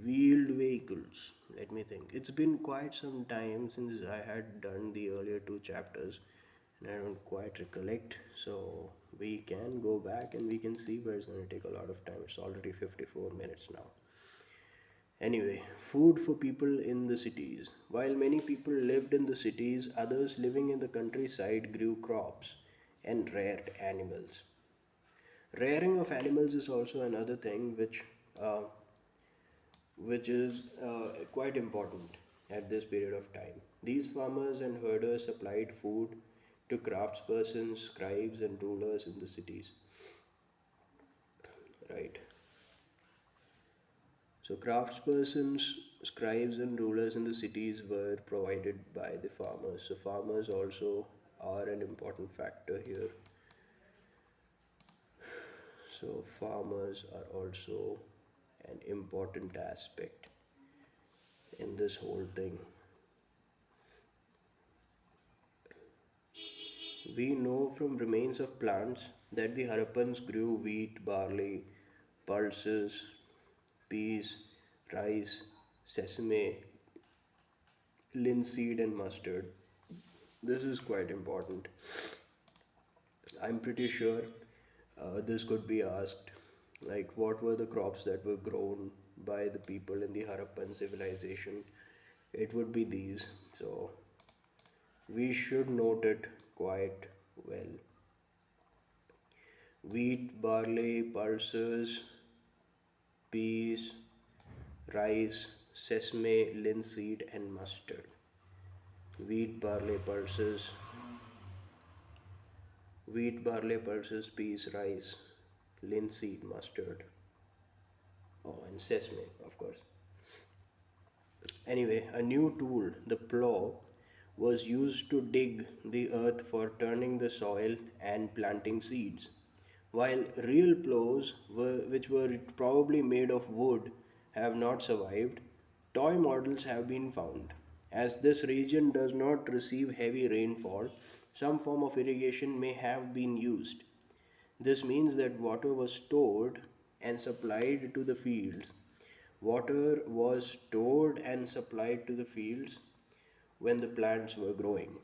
Wheeled vehicles. Let me think. It's been quite some time since I had done the earlier two chapters and I don't quite recollect. So we can go back and we can see, but it's going to take a lot of time. It's already 54 minutes now. Anyway, food for people in the cities. While many people lived in the cities, others living in the countryside grew crops and reared animals. Rearing of animals is also another thing which is quite important at this period of time. These farmers and herders supplied food to craftspersons, scribes, and rulers in the cities. Right. So craftspersons, scribes, and rulers in the cities were provided by the farmers. So farmers also are an important factor here. So farmers are also an important aspect in this whole thing. We know from remains of plants that the Harappans grew wheat, barley, pulses, peas, rice, sesame, linseed, and mustard. This is quite important. I'm pretty sure this could be asked, like what were the crops that were grown by the people in the Harappan civilization? It would be these. So we should note it quite well. Wheat, barley, pulses, peas, rice, sesame, linseed, and mustard. Wheat, barley, pulses, peas, rice, linseed, mustard. Oh, and sesame, of course. Anyway, a new tool, the plow, was used to dig the earth for turning the soil and planting seeds. While real plows, which were probably made of wood, have not survived, toy models have been found. As this region does not receive heavy rainfall, some form of irrigation may have been used. This means that water was stored and supplied to the fields. Water was stored and supplied to the fields when the plants were growing.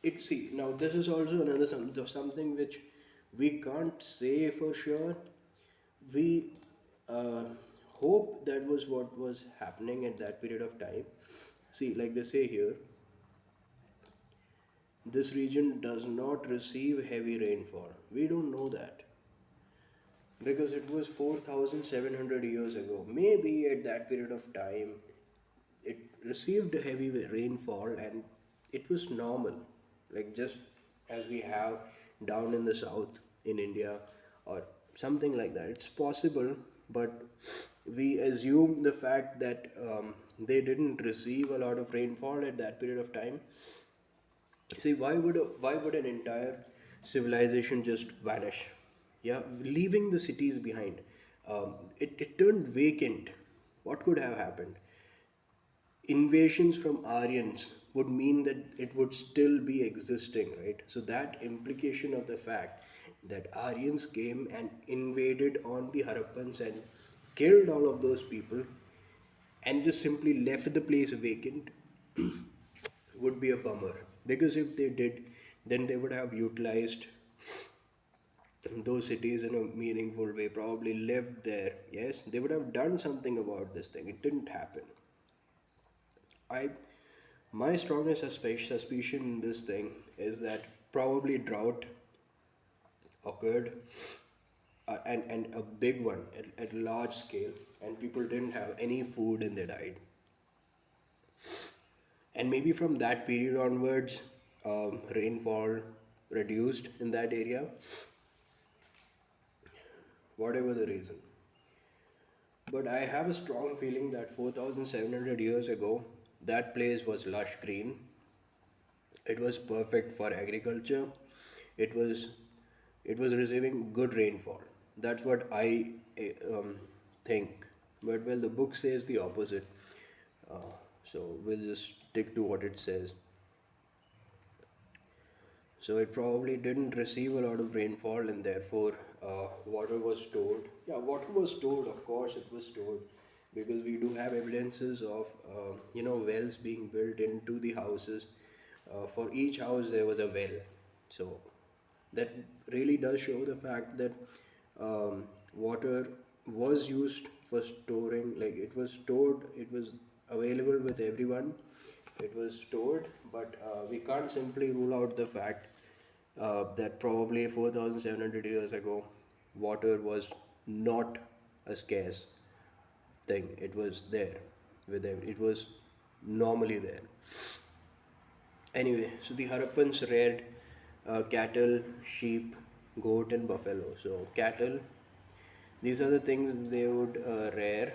It see now this is also another something which we can't say for sure. We uh, hope that was what was happening at that period of time. See, like they say here, this region does not receive heavy rainfall. We don't know that because it was 4,700 years ago. Maybe at that period of time it received heavy rainfall and it was normal, like just as we have down in the south in India or something like that. It's possible, but we assume the fact that they didn't receive a lot of rainfall at that period of time. See, why would an entire civilization just vanish? Yeah, leaving the cities behind. It turned vacant. What could have happened? Invasions from Aryans would mean that it would still be existing, right? So that implication of the fact that Aryans came and invaded on the Harappans and killed all of those people and just simply left the place vacant would be a bummer. Because if they did, then they would have utilized those cities in a meaningful way, probably lived there. Yes, they would have done something about this thing. It didn't happen. I My strongest suspicion in this thing is that probably drought occurred, and a big one at large scale, and people didn't have any food and they died. And maybe from that period onwards, rainfall reduced in that area, whatever the reason. But I have a strong feeling that 4,700 years ago, that place was lush green. It was perfect for agriculture. It was it was receiving good rainfall. That's what I think. But well, the book says the opposite. So we'll just stick to what it says. So it probably didn't receive a lot of rainfall, and therefore water was stored. Yeah, water was stored. Of course, it was stored because we do have evidences of wells being built into the houses. For each house, there was a well. So that really does show the fact that water was used for storing. Like it was stored. It was available with everyone. It was stored, but we can't simply rule out the fact that probably 4,700 years ago, water was not a scarce thing. It was there with them. It was normally there. Anyway, so the Harappans reared cattle, sheep, goat, and buffalo. So cattle, These are the things they would rear.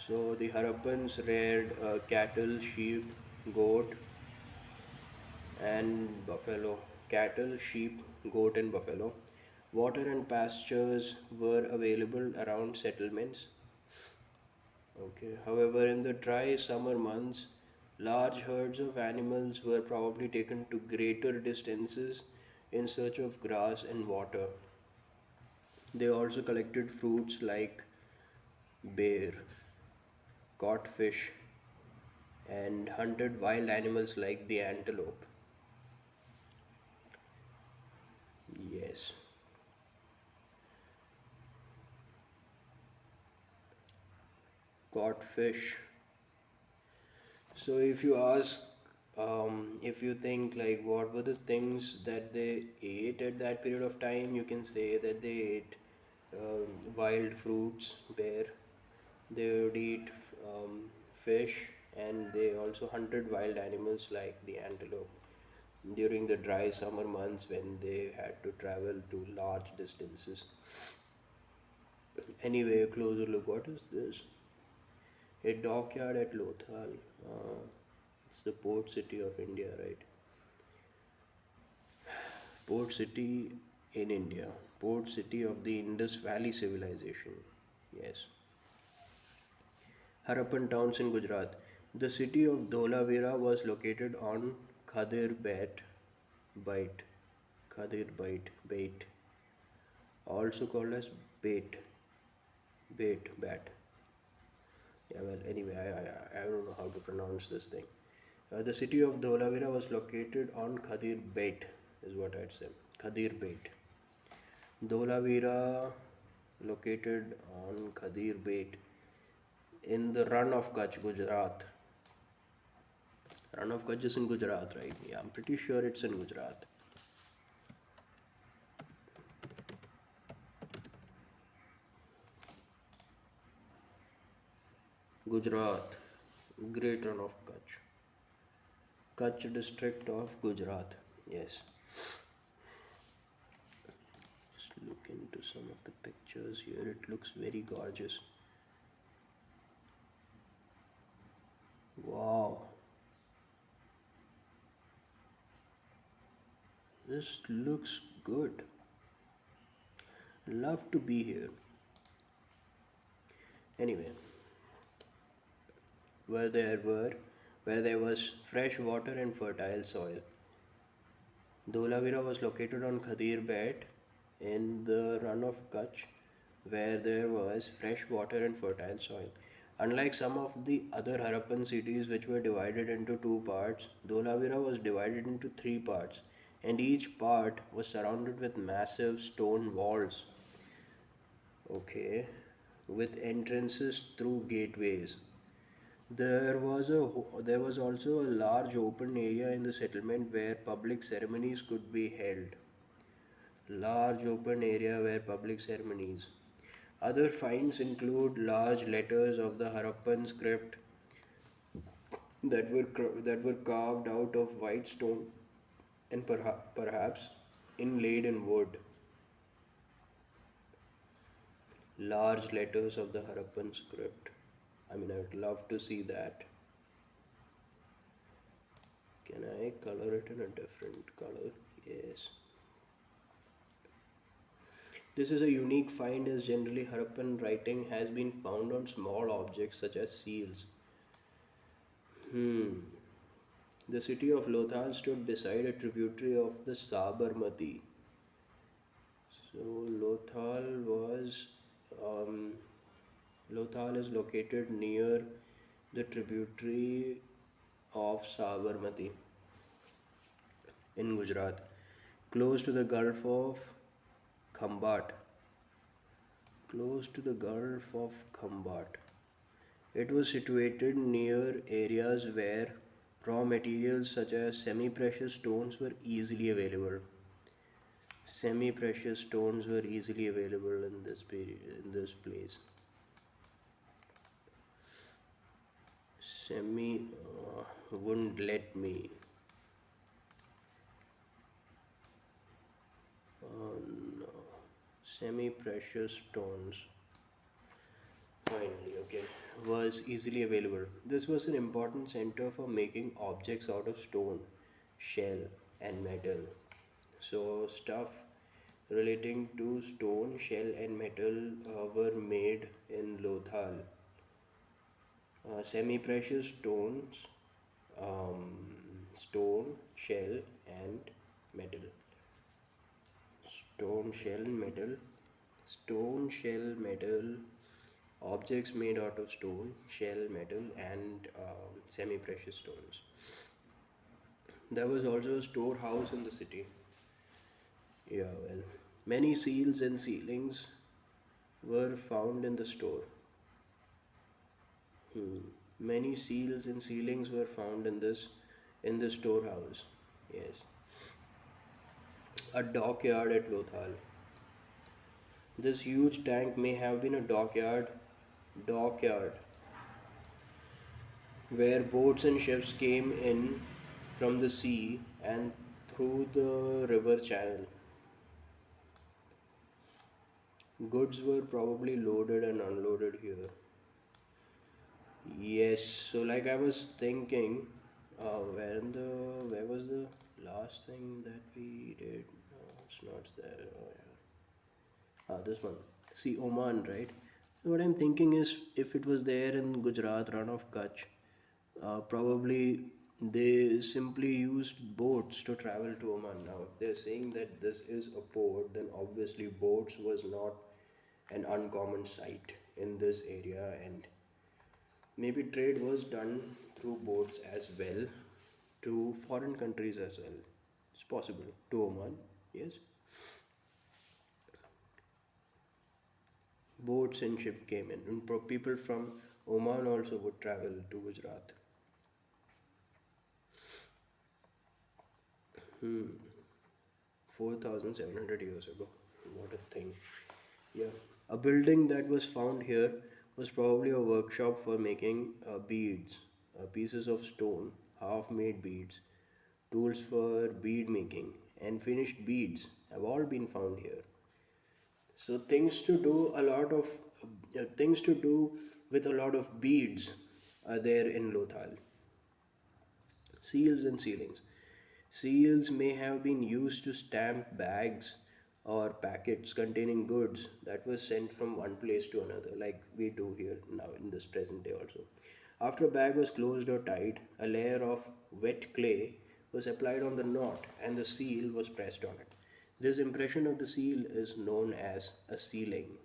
So the Harappans reared cattle, sheep, goat, and buffalo. Cattle, sheep, goat, and buffalo. Water and pastures were available around settlements. Okay. However, in the dry summer months, large herds of animals were probably taken to greater distances in search of grass and water. They also collected fruits like bear, caught fish, and hunted wild animals like the antelope. Yes, caught fish. So if you ask, if you think like what were the things that they ate at that period of time, you can say that they ate wild fruits, bear. They would eat fish, and they also hunted wild animals like the antelope during the dry summer months when they had to travel to large distances. Anyway, a closer look. What is this? A dockyard at Lothal. It's the port city of India, right? Port city in India. Port city of the Indus Valley civilization. Yes. Harappan towns in Gujarat. The city of Dholavira was located on Khadir Bait, Bait, also called as Bat. Yeah, well, anyway, I don't know how to pronounce this thing. The city of Dholavira was located on Khadir Bait, is what I'd say. Khadir Bait. Dholavira, located on Khadir Bait in the Run of Kutch, Gujarat. Run of Kutch is in Gujarat, right? Yeah, I'm pretty sure it's in Gujarat. Gujarat, Great Run of Kutch. Kutch district of Gujarat. Yes. Just look into some of the pictures here. It looks very gorgeous. Wow. This looks good. Love to be here. Anyway, where there were where there was fresh water and fertile soil. Dholavira was located on Khadir Bait in the Run of Kutch, where there was fresh water and fertile soil. Unlike some of the other Harappan cities which were divided into two parts, Dholavira was divided into three parts, and each part was surrounded with massive stone walls. Okay, with entrances through gateways. There was also a large open area in the settlement where public ceremonies could be held. Large open area where public ceremonies. Other finds include large letters of the Harappan script that were carved out of white stone and perhaps inlaid in wood. Large letters of the Harappan script. I mean, I would love to see that. Can I color it in a different color? Yes. This is a unique find as generally Harappan writing has been found on small objects such as seals. Hmm. The city of Lothal stood beside a tributary of the Sabarmati. So um, Lothal is located near the tributary of Sabarmati in Gujarat, close to the Gulf of Khambat. Close to the Gulf of Khambat. It was situated near areas where raw materials such as semi-precious stones were easily available. Semi-precious stones were easily available in this period, in this place. Semi wouldn't let me. Oh no. Semi precious stones, finally, okay, was easily available. This was an important center for making objects out of stone, shell, and metal. So, stuff relating to stone, shell, and metal were made in Lothal. Semi precious stones, um, stone, shell, and metal. Stone, shell, metal. Stone, shell, metal. Objects made out of stone, shell, metal, and semi precious stones. There was also a storehouse in the city. Yeah, well, many seals and ceilings were found in the store. Hmm. Many seals and ceilings were found in the storehouse. Yes, a dockyard at Lothal. This huge tank may have been a dockyard where boats and ships came in from the sea and through the river channel. Goods were probably loaded and unloaded here. Yes, so like I was thinking, where was the last thing that we did? No, it's not there. Oh yeah, this one. See Oman, right? So what I'm thinking is, if it was there in Gujarat, run of Kutch, probably they simply used boats to travel to Oman. Now, if they're saying that this is a port, then obviously boats was not an uncommon sight in this area, and maybe trade was done through boats as well to foreign countries as well. It's possible to Oman, yes. Boats and ship came in, and people from Oman also would travel to Gujarat. 4,700 years ago. What a thing. Yeah. A building that was found here was probably a workshop for making beads, pieces of stone, half made beads, tools for bead making, and finished beads have all been found here. So things to do with a lot of beads are there in Lothal. Seals and sealings. Seals may have been used to stamp bags or packets containing goods that were sent from one place to another, like we do here now in this present day also. After a bag was closed or tied, a layer of wet clay was applied on the knot and the seal was pressed on it. This impression of the seal is known as a sealing.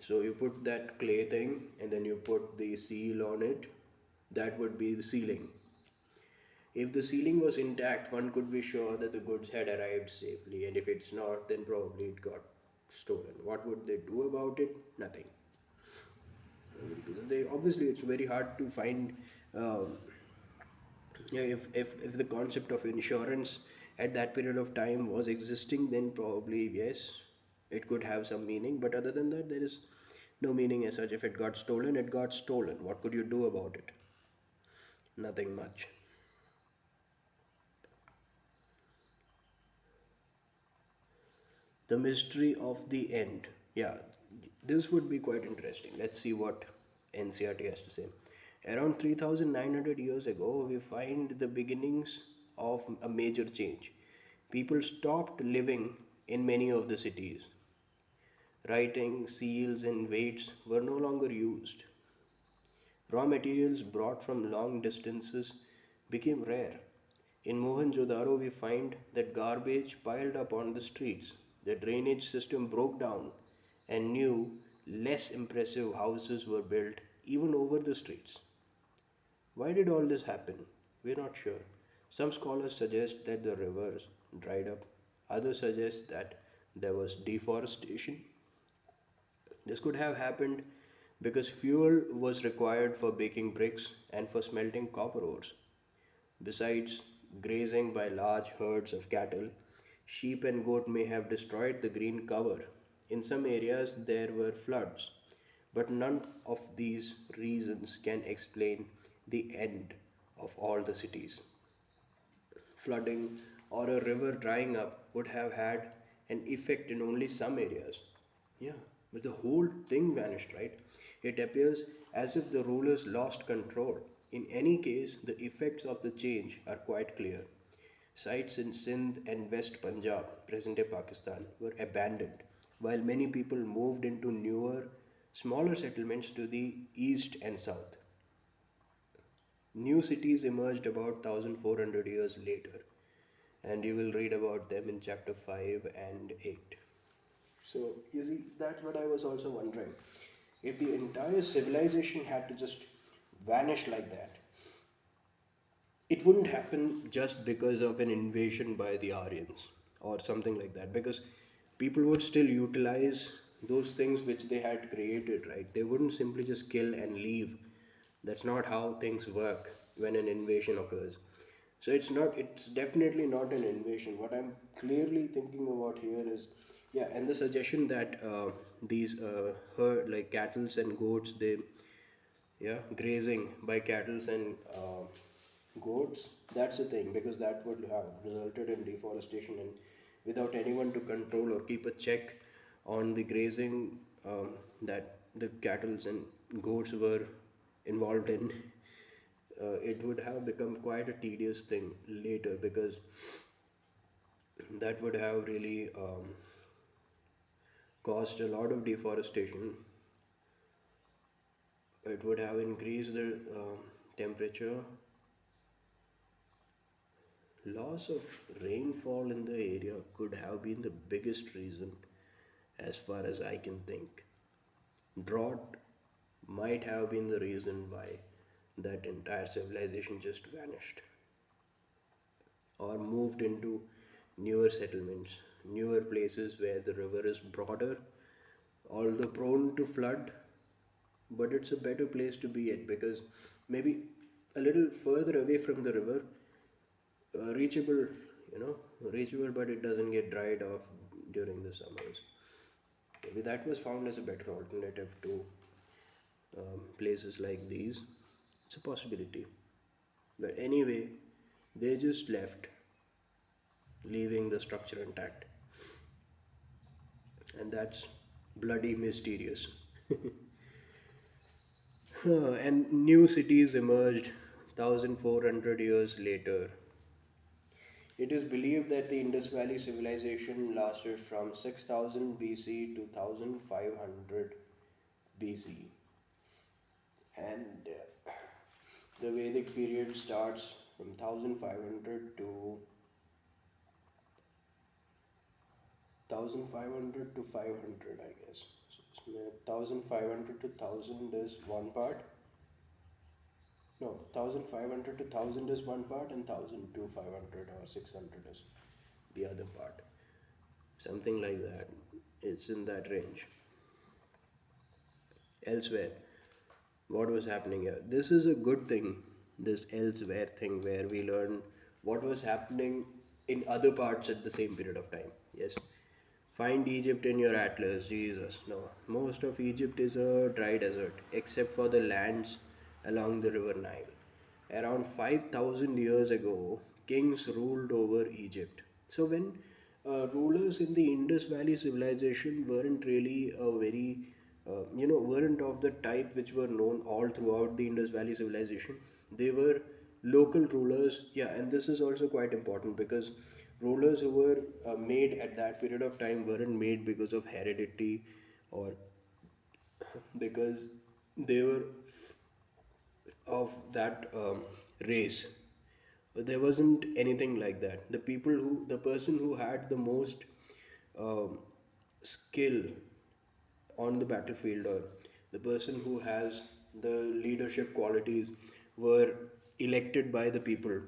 So you put that clay thing and then you put the seal on it. That would be the sealing. If the sealing was intact, one could be sure that the goods had arrived safely, and if it's not, then probably it got stolen. What would they do about it? Nothing. They obviously it's very hard to find. Um, yeah, if the concept of insurance at that period of time was existing, then probably yes, it could have some meaning. But other than that, there is no meaning as such. If it got stolen, it got stolen. What could you do about it? Nothing much. The mystery of the end. Yeah, this would be quite interesting. Let's see what NCERT has to say. Around 3,900 years ago, we find the beginnings of a major change. People stopped living in many of the cities. Writing, seals, and weights were no longer used. Raw materials brought from long distances became rare. In Mohenjo-daro, we find that garbage piled up on the streets. The drainage system broke down, and new, less impressive houses were built even over the streets. Why did all this happen? We're not sure. Some scholars suggest that the rivers dried up, others suggest that there was deforestation. This could have happened because fuel was required for baking bricks and for smelting copper ores. Besides grazing by large herds of cattle, sheep and goat may have destroyed the green cover. In some areas, there were floods, but none of these reasons can explain the end of all the cities. Flooding or a river drying up would have had an effect in only some areas. Yeah, but the whole thing vanished, right? It appears as if the rulers lost control. In any case, the effects of the change are quite clear. Sites in Sindh and West Punjab, present day Pakistan, were abandoned, while many people moved into newer, smaller settlements to the east and south. New cities emerged about 1400 years later, and you will read about them in chapter 5 and 8. So, you see, that's what I was also wondering. If the entire civilization had to just vanish like that, it wouldn't happen just because of an invasion by the Aryans or something like that, because people would still utilize those things which they had created, right? They wouldn't simply just kill and leave. That's not how things work when an invasion occurs. So it's definitely not an invasion. What I'm clearly thinking about here is, yeah, and the suggestion that these like cattles and goats, they, yeah, grazing by cattles and goats, that's the thing, because that would have resulted in deforestation, and without anyone to control or keep a check on the grazing that the cattles and goats were involved in, it would have become quite a tedious thing later, because that would have really caused a lot of deforestation. It would have increased the temperature. Loss of rainfall in the area could have been the biggest reason, as far as I can think. Drought might have been the reason why that entire civilization just vanished or moved into newer settlements, newer places where the river is broader, although prone to flood, but it's a better place to be at, because maybe a little further away from the river, reachable, reachable, but it doesn't get dried off during the summers. Maybe that was found as a better alternative to places like these. It's a possibility. But anyway, they just left, leaving the structure intact. And that's bloody mysterious. And new cities emerged 1400 years later. It is believed that the Indus Valley civilization lasted from 6000 BC to 1500 BC. And the Vedic period starts from 1500 to 1500 to 500, I guess. So 1500 to 1000 is one part. No, 1500 to 1000 is one part, and 1000 to 500 or 600 is the other part. Something like that. It's in that range. Elsewhere, what was happening here? This is a good thing, this elsewhere thing, where we learn what was happening in other parts at the same period of time. Yes. Find Egypt in your atlas. Jesus. No. Most of Egypt is a dry desert, except for the lands along the river Nile. Around 5000 years ago, kings ruled over Egypt. So, when rulers in the Indus Valley civilization weren't really a very, weren't of the type which were known all throughout the Indus Valley civilization, they were local rulers. Yeah, and this is also quite important, because rulers who were made at that period of time weren't made because of heredity or because they were of that race. There wasn't anything like that. The person who had the most um, skill on the battlefield, or the person who has the leadership qualities, were elected by the people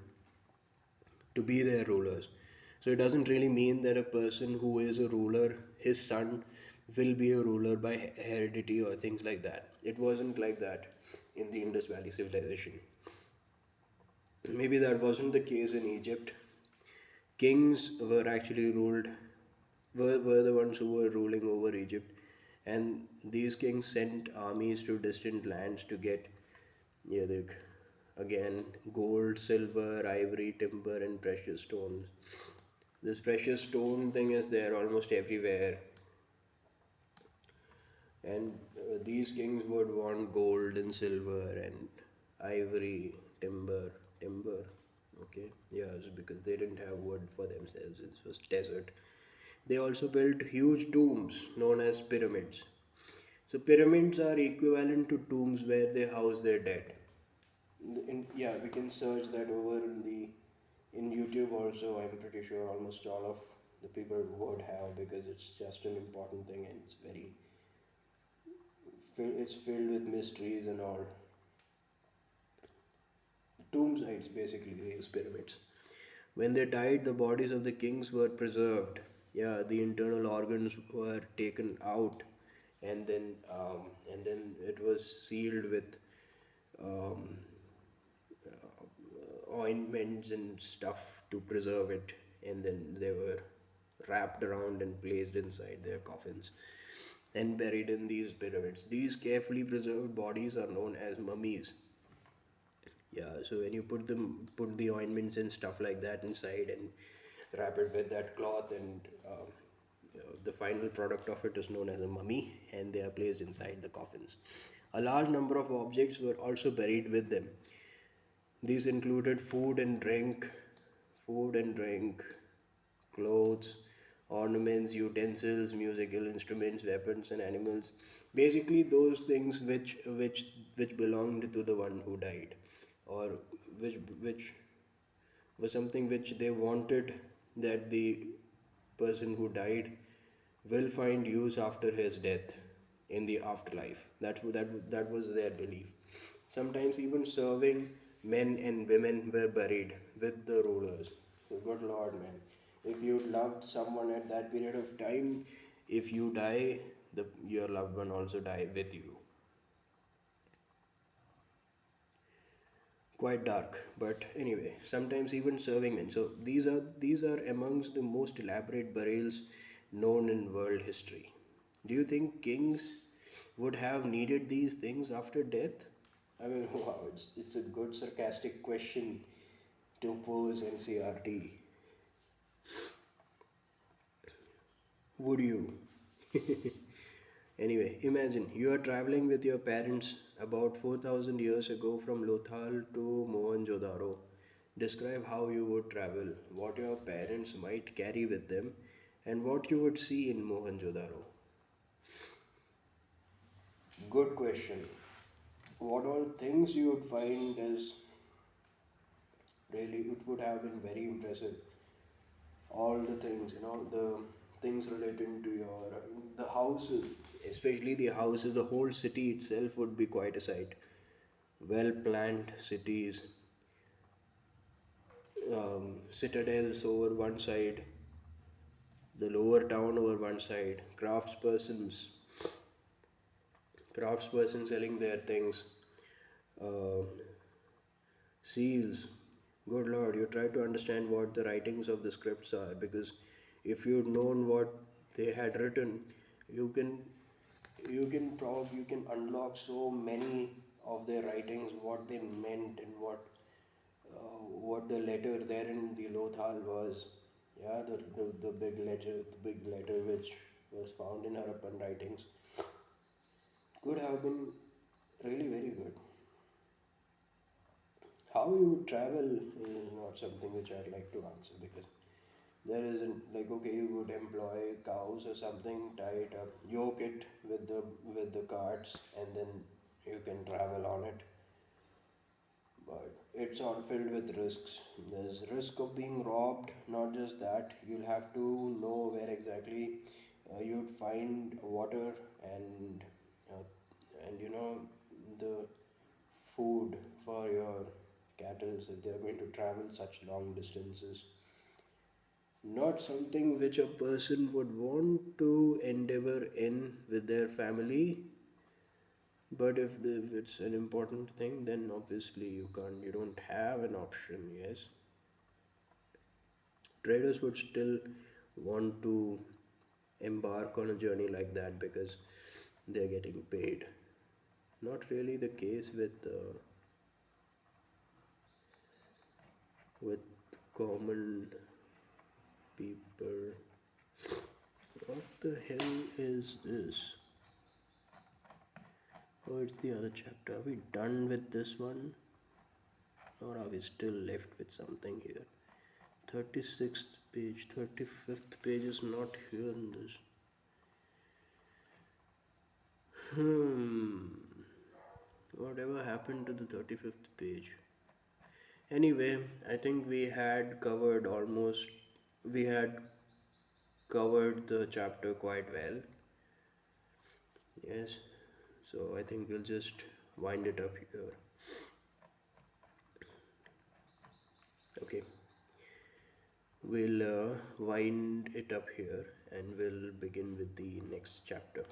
to be their rulers. So it doesn't really mean that a person who is a ruler, his son, will be a ruler by heredity or things like that. It wasn't like that in the Indus Valley civilization. Maybe that wasn't the case in Egypt. Kings were actually were the ones who were ruling over Egypt, and these kings sent armies to distant lands to get, yeah, again, gold, silver, ivory, timber, and precious stones. This precious stone thing is there almost everywhere, and these kings would want gold and silver and ivory, timber. Okay, yes, because they didn't have wood for themselves. It was desert. They also built huge tombs known as pyramids. So pyramids are equivalent to tombs where they house their dead. Yeah, we can search that over in YouTube also. I'm pretty sure almost all of the people would have, because it's just an important thing, and it's filled with mysteries and all. Tomb sites basically, these pyramids. When they died, the bodies of the kings were preserved. Yeah, the internal organs were taken out, and then it was sealed with um, ointments and stuff to preserve it, and then they were wrapped around and placed inside their coffins and buried in these pyramids. These carefully preserved bodies are known as mummies. Yeah, so when you put the ointments and stuff like that inside and wrap it with that cloth, and the final product of it is known as a mummy, and they are placed inside the coffins. A large number of objects were also buried with them. These included food and drink, clothes, ornaments, utensils, musical instruments, weapons, and animals. Basically, those things which belonged to the one who died, or which was something which they wanted that the person who died will find use after his death in the afterlife. That was their belief. Sometimes even serving men and women were buried with the rulers. So, good Lord, man. If you loved someone at that period of time, if you die, your loved one also die with you. Quite dark, but anyway, sometimes even serving men. So these are amongst the most elaborate burials known in world history. Do you think kings would have needed these things after death? I mean, wow, it's a good sarcastic question to pose. NCRT, would you? Anyway, imagine you are traveling with your parents about 4,000 years ago from Lothal to Mohenjo-daro. Describe how you would travel, what your parents might carry with them, and what you would see in Mohenjo-daro. Good question. What all things you would find is really, it would have been very impressive. All the things, the things relating to your the houses, especially the houses, the whole city itself would be quite a sight. Well planned cities, citadels over one side, the lower town over one side, craftspersons selling their things, uh, seals. Good Lord, you try to understand what the writings of the scripts are, because if you'd known what they had written, you can you can unlock so many of their writings, what they meant, and what the letter there in the Lothal was. Yeah, the big letter which was found in Harappan writings could have been really very good. How you would travel is not something which I'd like to answer, because there isn't, like, okay, you would employ cows or something, tie it up, yoke it with the carts, and then you can travel on it. But it's all filled with risks. There's risk of being robbed. Not just that, you'll have to know where exactly you'd find water uh, and the food for your cattle if they're going to travel such long distances. Not something which a person would want to endeavor in with their family, but if it's an important thing, then obviously you don't have an option. Yes, traders would still want to embark on a journey like that because they're getting paid. Not really the case with common people. What the hell is this? Oh, it's the other chapter. Are we done with this one? Or are we still left with something here? 36th page, 35th page is not here in this. Whatever happened to the 35th page? Anyway, I think we had covered the chapter quite well. Yes, so I think we'll just wind it up here. Okay, we'll wind it up here and we'll begin with the next chapter.